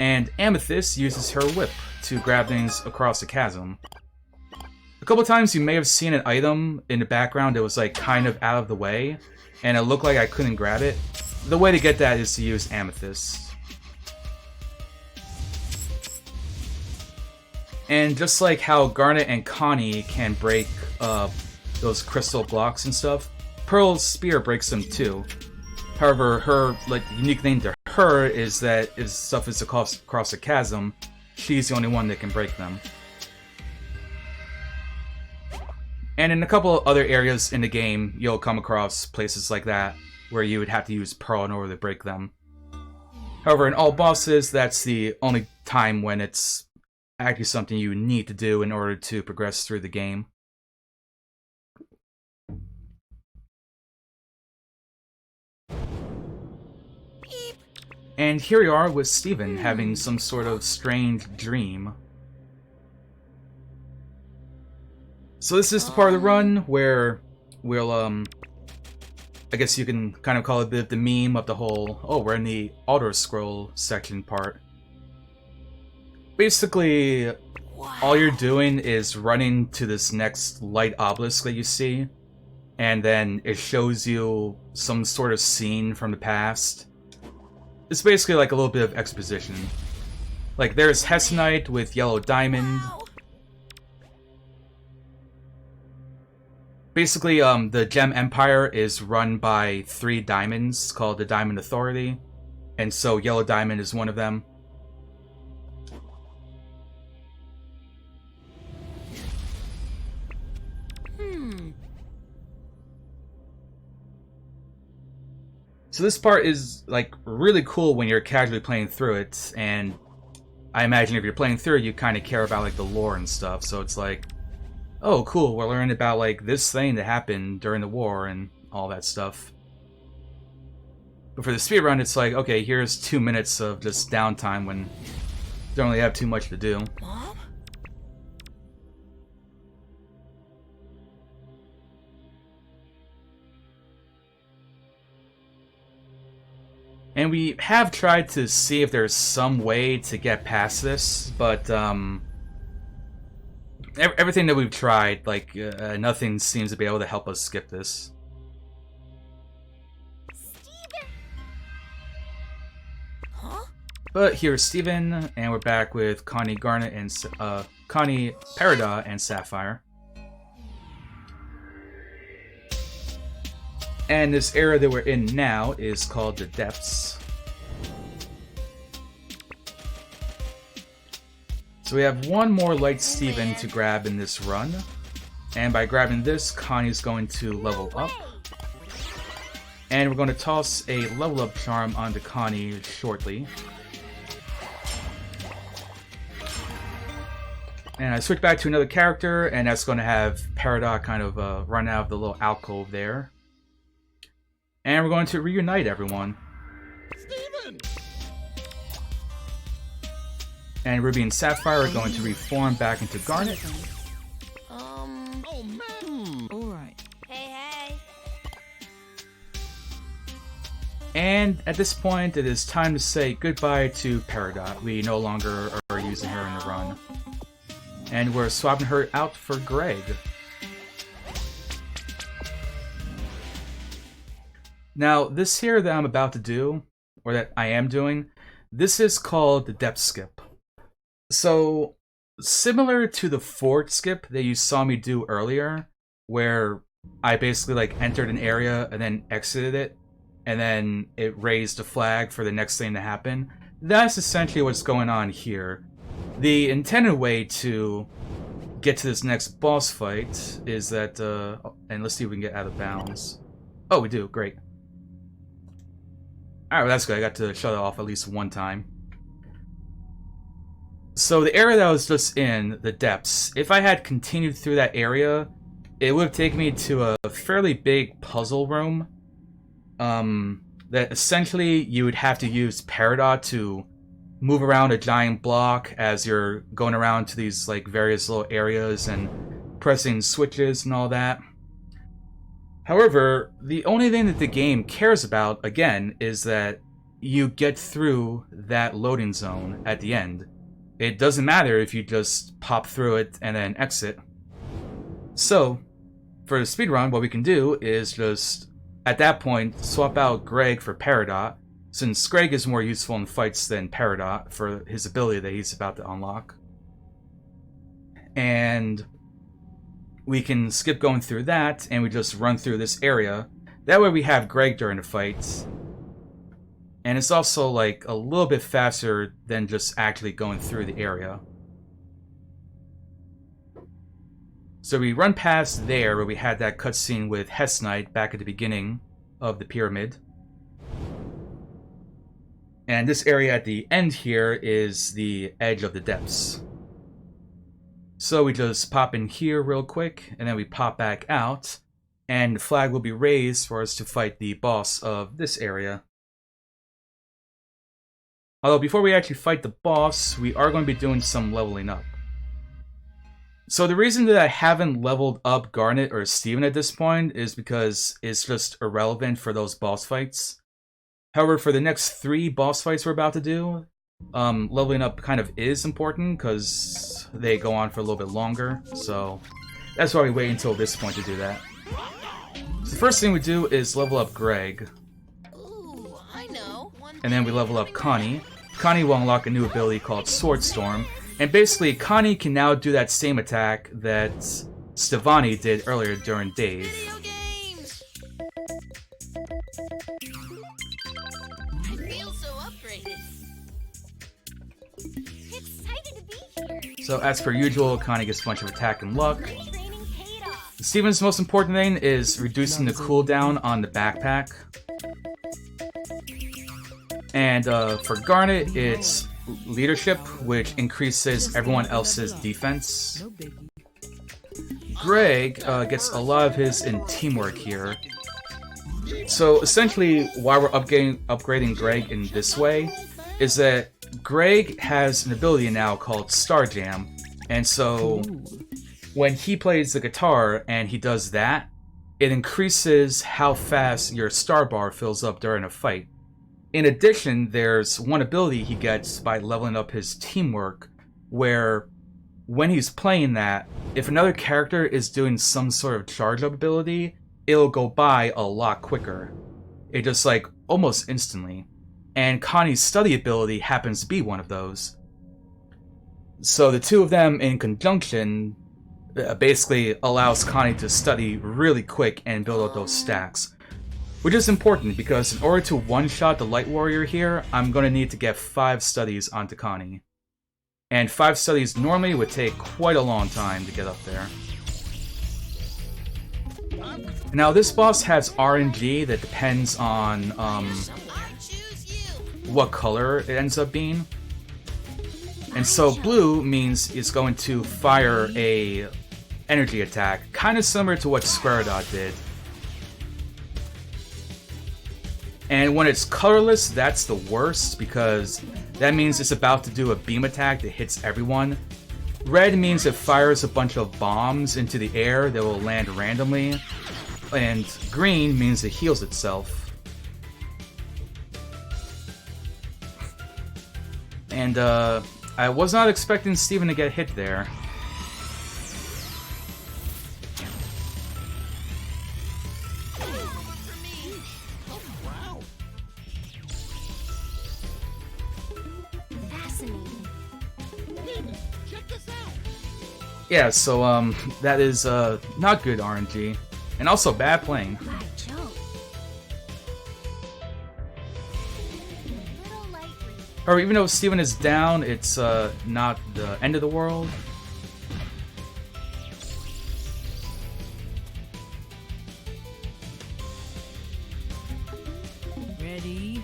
Speaker 1: and Amethyst uses her whip to grab things across the chasm. A couple times you may have seen an item in the background that was like kind of out of the way, and it looked like I couldn't grab it. The way to get that is to use Amethyst. And just like how Garnet and Connie can break those crystal blocks and stuff, Pearl's spear breaks them too. However, her unique thing to her is that if stuff is across a chasm, she's the only one that can break them. And in a couple of other areas in the game, you'll come across places like that where you would have to use Pearl in order to break them. However, in all bosses, that's the only time when it's actually something you need to do in order to progress through the game. And here we are with Steven having some sort of strange dream. So this is the part of the run where we'll, I guess you can kind of call it the meme of the whole, oh, we're in the auto-scroll section part. Basically, all you're doing is running to this next light obelisk that you see, and then it shows you some sort of scene from the past. It's basically like a little bit of exposition. Like, there's Hessenite with yellow diamond. Basically, the Gem Empire is run by 3 diamonds called the Diamond Authority, and so Yellow Diamond is one of them. So this part is like really cool when you're casually playing through it, and I imagine if you're playing through it, you kind of care about like the lore and stuff. So it's like, oh, cool, we're learning about like this thing that happened during the war and all that stuff. But for the speedrun, it's like, okay, here's 2 minutes of just downtime when you don't really have too much to do.
Speaker 6: Mom?
Speaker 1: And we have tried to see if there's some way to get past this, but everything that we've tried, like, nothing seems to be able to help us skip this.
Speaker 4: Steven!
Speaker 6: Huh?
Speaker 1: But here's Steven, and we're back with Connie Garnet and Connie Peridot and Sapphire. And this area that we're in now is called the Depths. So we have one more Light Steven to grab in this run. And by grabbing this, Connie's going to level up. And we're going to toss a level up charm onto Connie shortly. And I switch back to another character, and that's going to have Peridot kind of run out of the little alcove there. And we're going to reunite everyone.
Speaker 2: Steven!
Speaker 1: And Ruby and Sapphire are going to reform back into Garnet.
Speaker 2: Oh, man.
Speaker 6: Alright.
Speaker 4: Hey, hey.
Speaker 1: And at this point, it is time to say goodbye to Peridot. We no longer are using her in the run. And we're swapping her out for Greg. Now, this here that I'm about to do, or that I am doing, this is called the depth skip. So, similar to the fort skip that you saw me do earlier, where I basically like entered an area and then exited it, and then it raised a flag for the next thing to happen, that's essentially what's going on here. The intended way to get to this next boss fight is that, and let's see if we can get out of bounds. Oh, we do, great. Alright, well, that's good. I got to shut it off at least one time. So the area that I was just in, the depths, if I had continued through that area, it would have taken me to a fairly big puzzle room. That essentially you would have to use Peridot to move around a giant block as you're going around to these like various little areas and pressing switches and all that. However, the only thing that the game cares about, again, is that you get through that loading zone at the end. It doesn't matter if you just pop through it and then exit. So, for the speedrun, what we can do is just, at that point, swap out Greg for Peridot, since Greg is more useful in fights than Peridot for his ability that he's about to unlock. And we can skip going through that, and we just run through this area. That way we have Greg during the fight. And it's also like a little bit faster than just actually going through the area. So we run past there where we had that cutscene with Hess Knight back at the beginning of the pyramid. And this area at the end here is the edge of the depths. So we just pop in here real quick, and then we pop back out, and the flag will be raised for us to fight the boss of this area. Although before we actually fight the boss, we are going to be doing some leveling up. So the reason that I haven't leveled up Garnet or Steven at this point is because it's just irrelevant for those boss fights. However, for the next 3 boss fights we're about to do, leveling up kind of is important because they go on for a little bit longer. So that's why we wait until this point to do that. So the first thing we do is level up Greg.
Speaker 5: Ooh, I know.
Speaker 1: And then we level up Connie. Connie will unlock a new ability called Sword Storm. And basically, Connie can now do that same attack that Stevani did earlier during Dave.
Speaker 5: Video games! I feel so upgraded.
Speaker 4: Excited to be here.
Speaker 1: So as per usual, Connie gets a bunch of attack and luck.
Speaker 4: Training paid off.
Speaker 1: Steven's most important thing is reducing the cooldown on the backpack. And for Garnet, it's leadership, which increases everyone else's defense.
Speaker 6: No biggie.
Speaker 1: Greg gets a lot of his in teamwork here. So essentially, why we're upgrading Greg in this way is that Greg has an ability now called Star Jam, and so when he plays the guitar and he does that, it increases how fast your star bar fills up during a fight. In addition, there's one ability he gets by leveling up his teamwork, where when he's playing that, if another character is doing some sort of charge-up ability, it'll go by a lot quicker. It just like almost instantly. And Connie's study ability happens to be one of those. So the two of them in conjunction basically allows Connie to study really quick and build up those stacks. Which is important because in order to one-shot the Light Warrior here, I'm going to need to get 5 studies onto Connie. And 5 studies normally would take quite a long time to get up there. Now this boss has RNG that depends on what color it ends up being. And so blue means it's going to fire a energy attack, kind of similar to what Squaredot did. And when it's colorless, that's the worst, because that means it's about to do a beam attack that hits everyone. Red means it fires a bunch of bombs into the air that will land randomly. And green means it heals itself. And I was not expecting Steven to get hit there. Yeah, so that is not good RNG, and also bad playing. Or even though Steven is down, it's not the end of the world.
Speaker 6: Ready?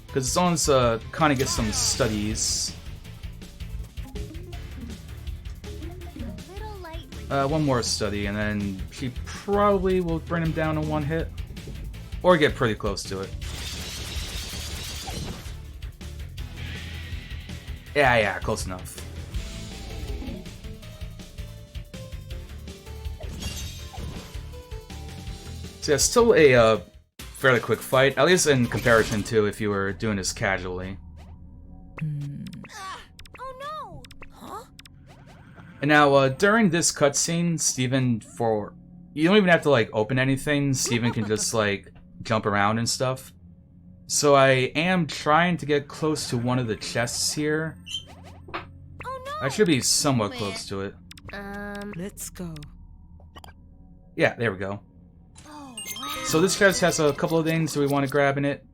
Speaker 1: Because as long as Connie gets some studies. One more study, and then she probably will bring him down in one hit. Or get pretty close to it. Yeah, close enough. So yeah, still a fairly quick fight, at least in comparison to if you were doing this casually. And now, during this cutscene, Steven, you don't even have to, like, open anything. Steven can just, like, jump around and stuff. So I am trying to get close to one of the chests here. I should be somewhat close to it.
Speaker 6: Let's go.
Speaker 1: Yeah, there we go. So this chest has a couple of things that we want to grab in it.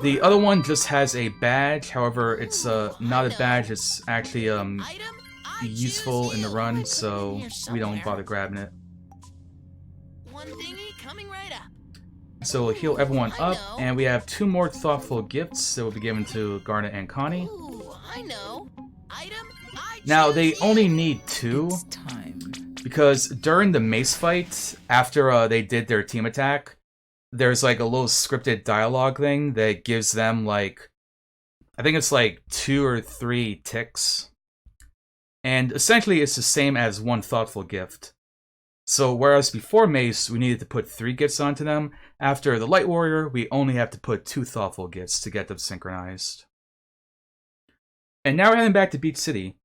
Speaker 1: The other one just has a badge, however, it's not a badge, it's actually useful in the run, so we don't bother grabbing it.
Speaker 5: One thingy coming right up.
Speaker 1: So we'll heal everyone up, and we have 2 more thoughtful gifts that will be given to Garnet and Connie.
Speaker 5: Ooh, I know. Item,
Speaker 1: Now, they only need 2,
Speaker 6: It's time.
Speaker 1: because during the mace fight, after they did their team attack, there's like a little scripted dialogue thing that gives them like, I think it's like 2 or 3 ticks. And essentially it's the same as 1 thoughtful gift. So whereas before Mace we needed to put 3 gifts onto them, after the Light Warrior we only have to put 2 thoughtful gifts to get them synchronized. And now we're heading back to Beach City.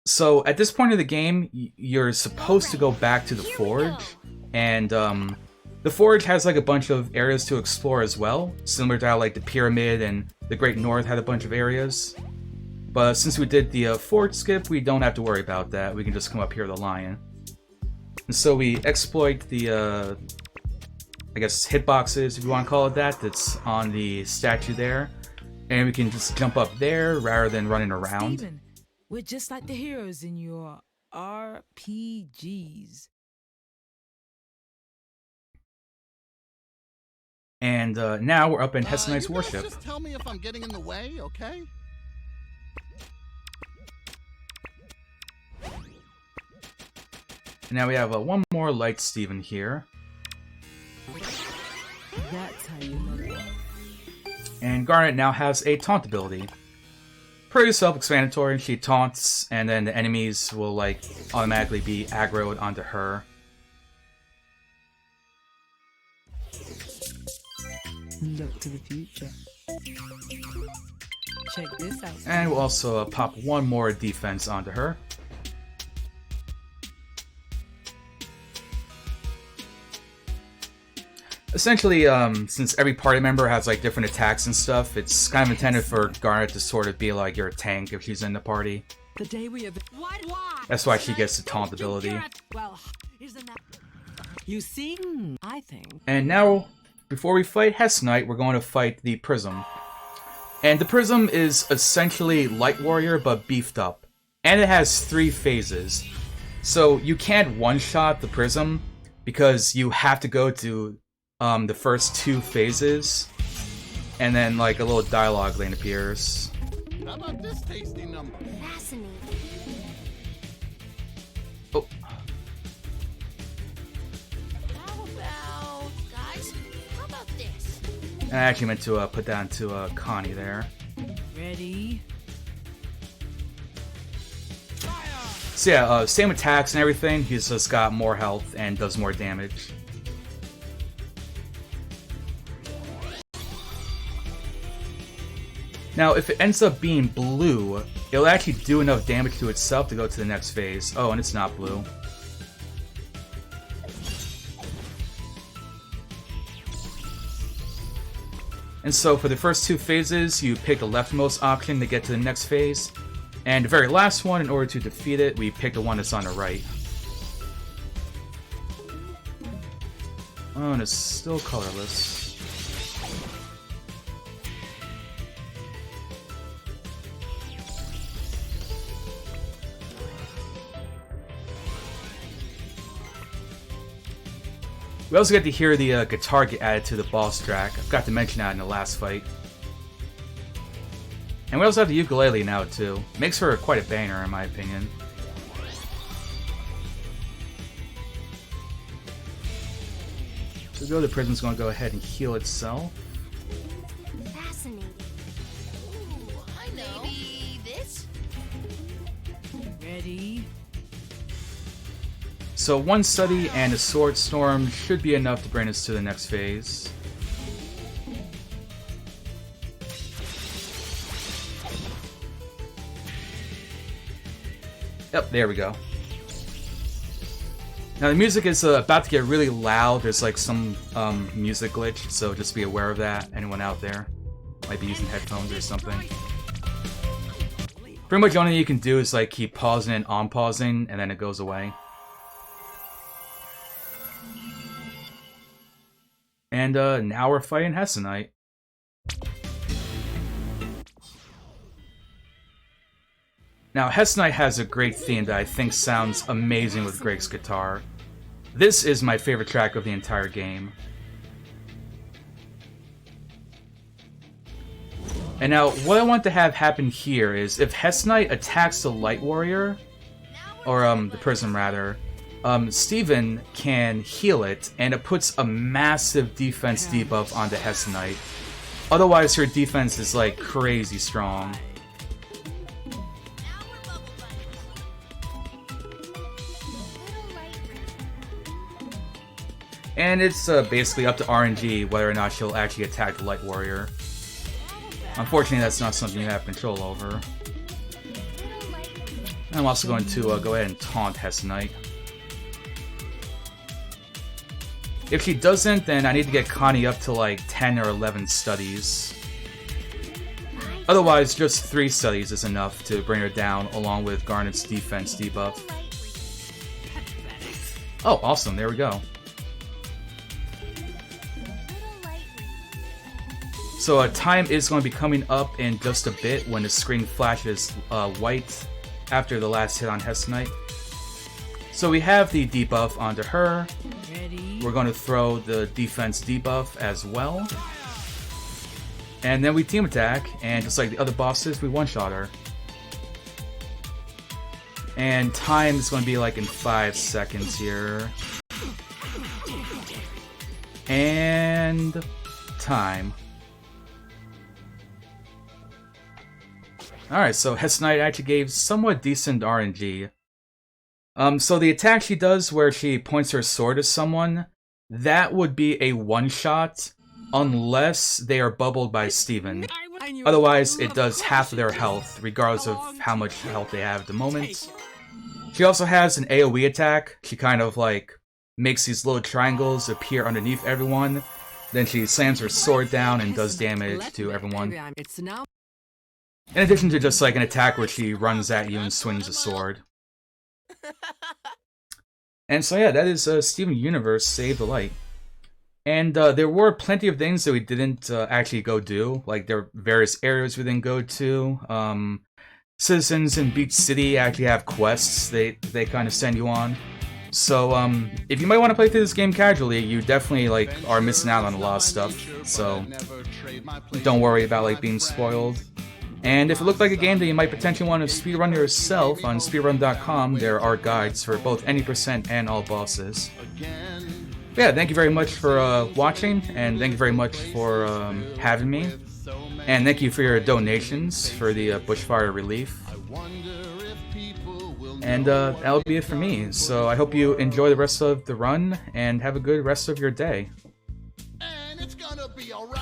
Speaker 1: So at this point of the game, you're supposed to go back to the Forge, and the Forge has like a bunch of areas to explore as well, similar to how like the Pyramid and the Great North had a bunch of areas. But since we did the Forge skip, we don't have to worry about that. We can just come up here to the Lion. And so we exploit the, I guess, hitboxes, if you want to call it that, that's on the statue there. And we can just jump up there rather than running around.
Speaker 6: Steven, we're just like the heroes in your RPGs.
Speaker 1: And now we're up in Hesse Knight's
Speaker 2: you guys
Speaker 1: worship.
Speaker 2: just tell me if I'm getting in the way, okay?
Speaker 1: Now we have one more Light Steven here.
Speaker 6: That's how you look.
Speaker 1: And Garnet now has a taunt ability. Pretty self-explanatory. She taunts, and then the enemies will like automatically be aggroed onto her.
Speaker 6: Look to the future. Check this out.
Speaker 1: And we'll also pop one more defense onto her. Essentially, since every party member has like different attacks and stuff, it's kind of intended for Garnet to sort of be like your tank if she's in the party.
Speaker 6: The day we have. What?
Speaker 1: That's why she gets the taunt ability.
Speaker 6: Well, isn't that? You see, I think.
Speaker 1: And now, before we fight Hesse Knight, we're going to fight the Prism. And the Prism is essentially Light Warrior, but beefed up. And it has 3 phases. So you can't one-shot the Prism, because you have to go to the first 2 phases, and then like a little dialogue lane appears.
Speaker 2: How about this tasty number?
Speaker 4: Fascinating.
Speaker 1: Oh,
Speaker 5: How about, guys? How about this?
Speaker 1: and I actually meant to put that into Connie there.
Speaker 6: Ready?
Speaker 1: So yeah, same attacks and everything, he's just got more health and does more damage. Now, if it ends up being blue, it'll actually do enough damage to itself to go to the next phase. Oh, and it's not blue. And so for the first 2 phases, you pick the leftmost option to get to the next phase. And the very last one, in order to defeat it, we pick the one that's on the right. Oh, and it's still colorless. We also get to hear the guitar get added to the boss track. I forgot to mention that in the last fight. And we also have the ukulele now too. Makes for quite a banger in my opinion. So the prison's gonna go ahead and heal itself.
Speaker 4: Fascinating.
Speaker 5: Ooh, I know. Maybe this?
Speaker 6: Ready?
Speaker 1: So one study and a sword storm should be enough to bring us to the next phase. Yep, there we go. Now the music is about to get really loud. There's like some music glitch, so just be aware of that. Anyone out there might be using headphones or something. Pretty much the only thing you can do is like keep pausing and unpausing, and then it goes away. And now we're fighting Hesse Knight. Now, Hesse Knight has a great theme that I think sounds amazing with Greg's guitar. This is my favorite track of the entire game. And now, what I want to have happen here is, if Hesse Knight attacks the Light Warrior, or the Prism rather, Steven can heal it, and it puts a massive defense debuff onto Hesse Knight. Otherwise, her defense is like crazy strong. And it's basically up to RNG whether or not she'll actually attack the Light Warrior. Unfortunately, that's not something you have control over. And I'm also going to go ahead and taunt Hesse Knight. If she doesn't, then I need to get Connie up to like 10 or 11 studies. Otherwise, just 3 studies is enough to bring her down, along with Garnet's defense debuff. Oh, awesome, there we go. So time is going to be coming up in just a bit when the screen flashes white after the last hit on Hesse Knight. So we have the debuff onto her.
Speaker 6: Ready?
Speaker 1: we're going to throw the defense debuff as well. And then we team attack, and just like the other bosses, we one-shot her. And time is going to be like in 5 seconds here. And time. Alright, so Hess Knight actually gave somewhat decent RNG. So the attack she does where she points her sword at someone, that would be a one-shot unless they are bubbled by Steven. Otherwise, it does half of their health, regardless of how much health they have at the moment. She also has an AoE attack. She kind of like makes these little triangles appear underneath everyone. Then she slams her sword down and does damage to everyone. In addition to just like an attack where she runs at you and swings a sword. And so yeah, that is Steven Universe Save the Light. And there were plenty of things that we didn't actually go do. Like, there were various areas we didn't go to. Citizens in Beach City actually have quests they kind of send you on. So, if you might want to play through this game casually, you definitely, like, are missing out on a lot of stuff. So, don't worry about, like, being spoiled. And if it looked like a game that you might potentially want to speedrun yourself, on speedrun.com, there are guides for both any percent and all bosses. Yeah, thank you very much for watching, and thank you very much for having me. And thank you for your donations for the Bushfire relief. And that'll be it for me. So I hope you enjoy the rest of the run, and have a good rest of your day.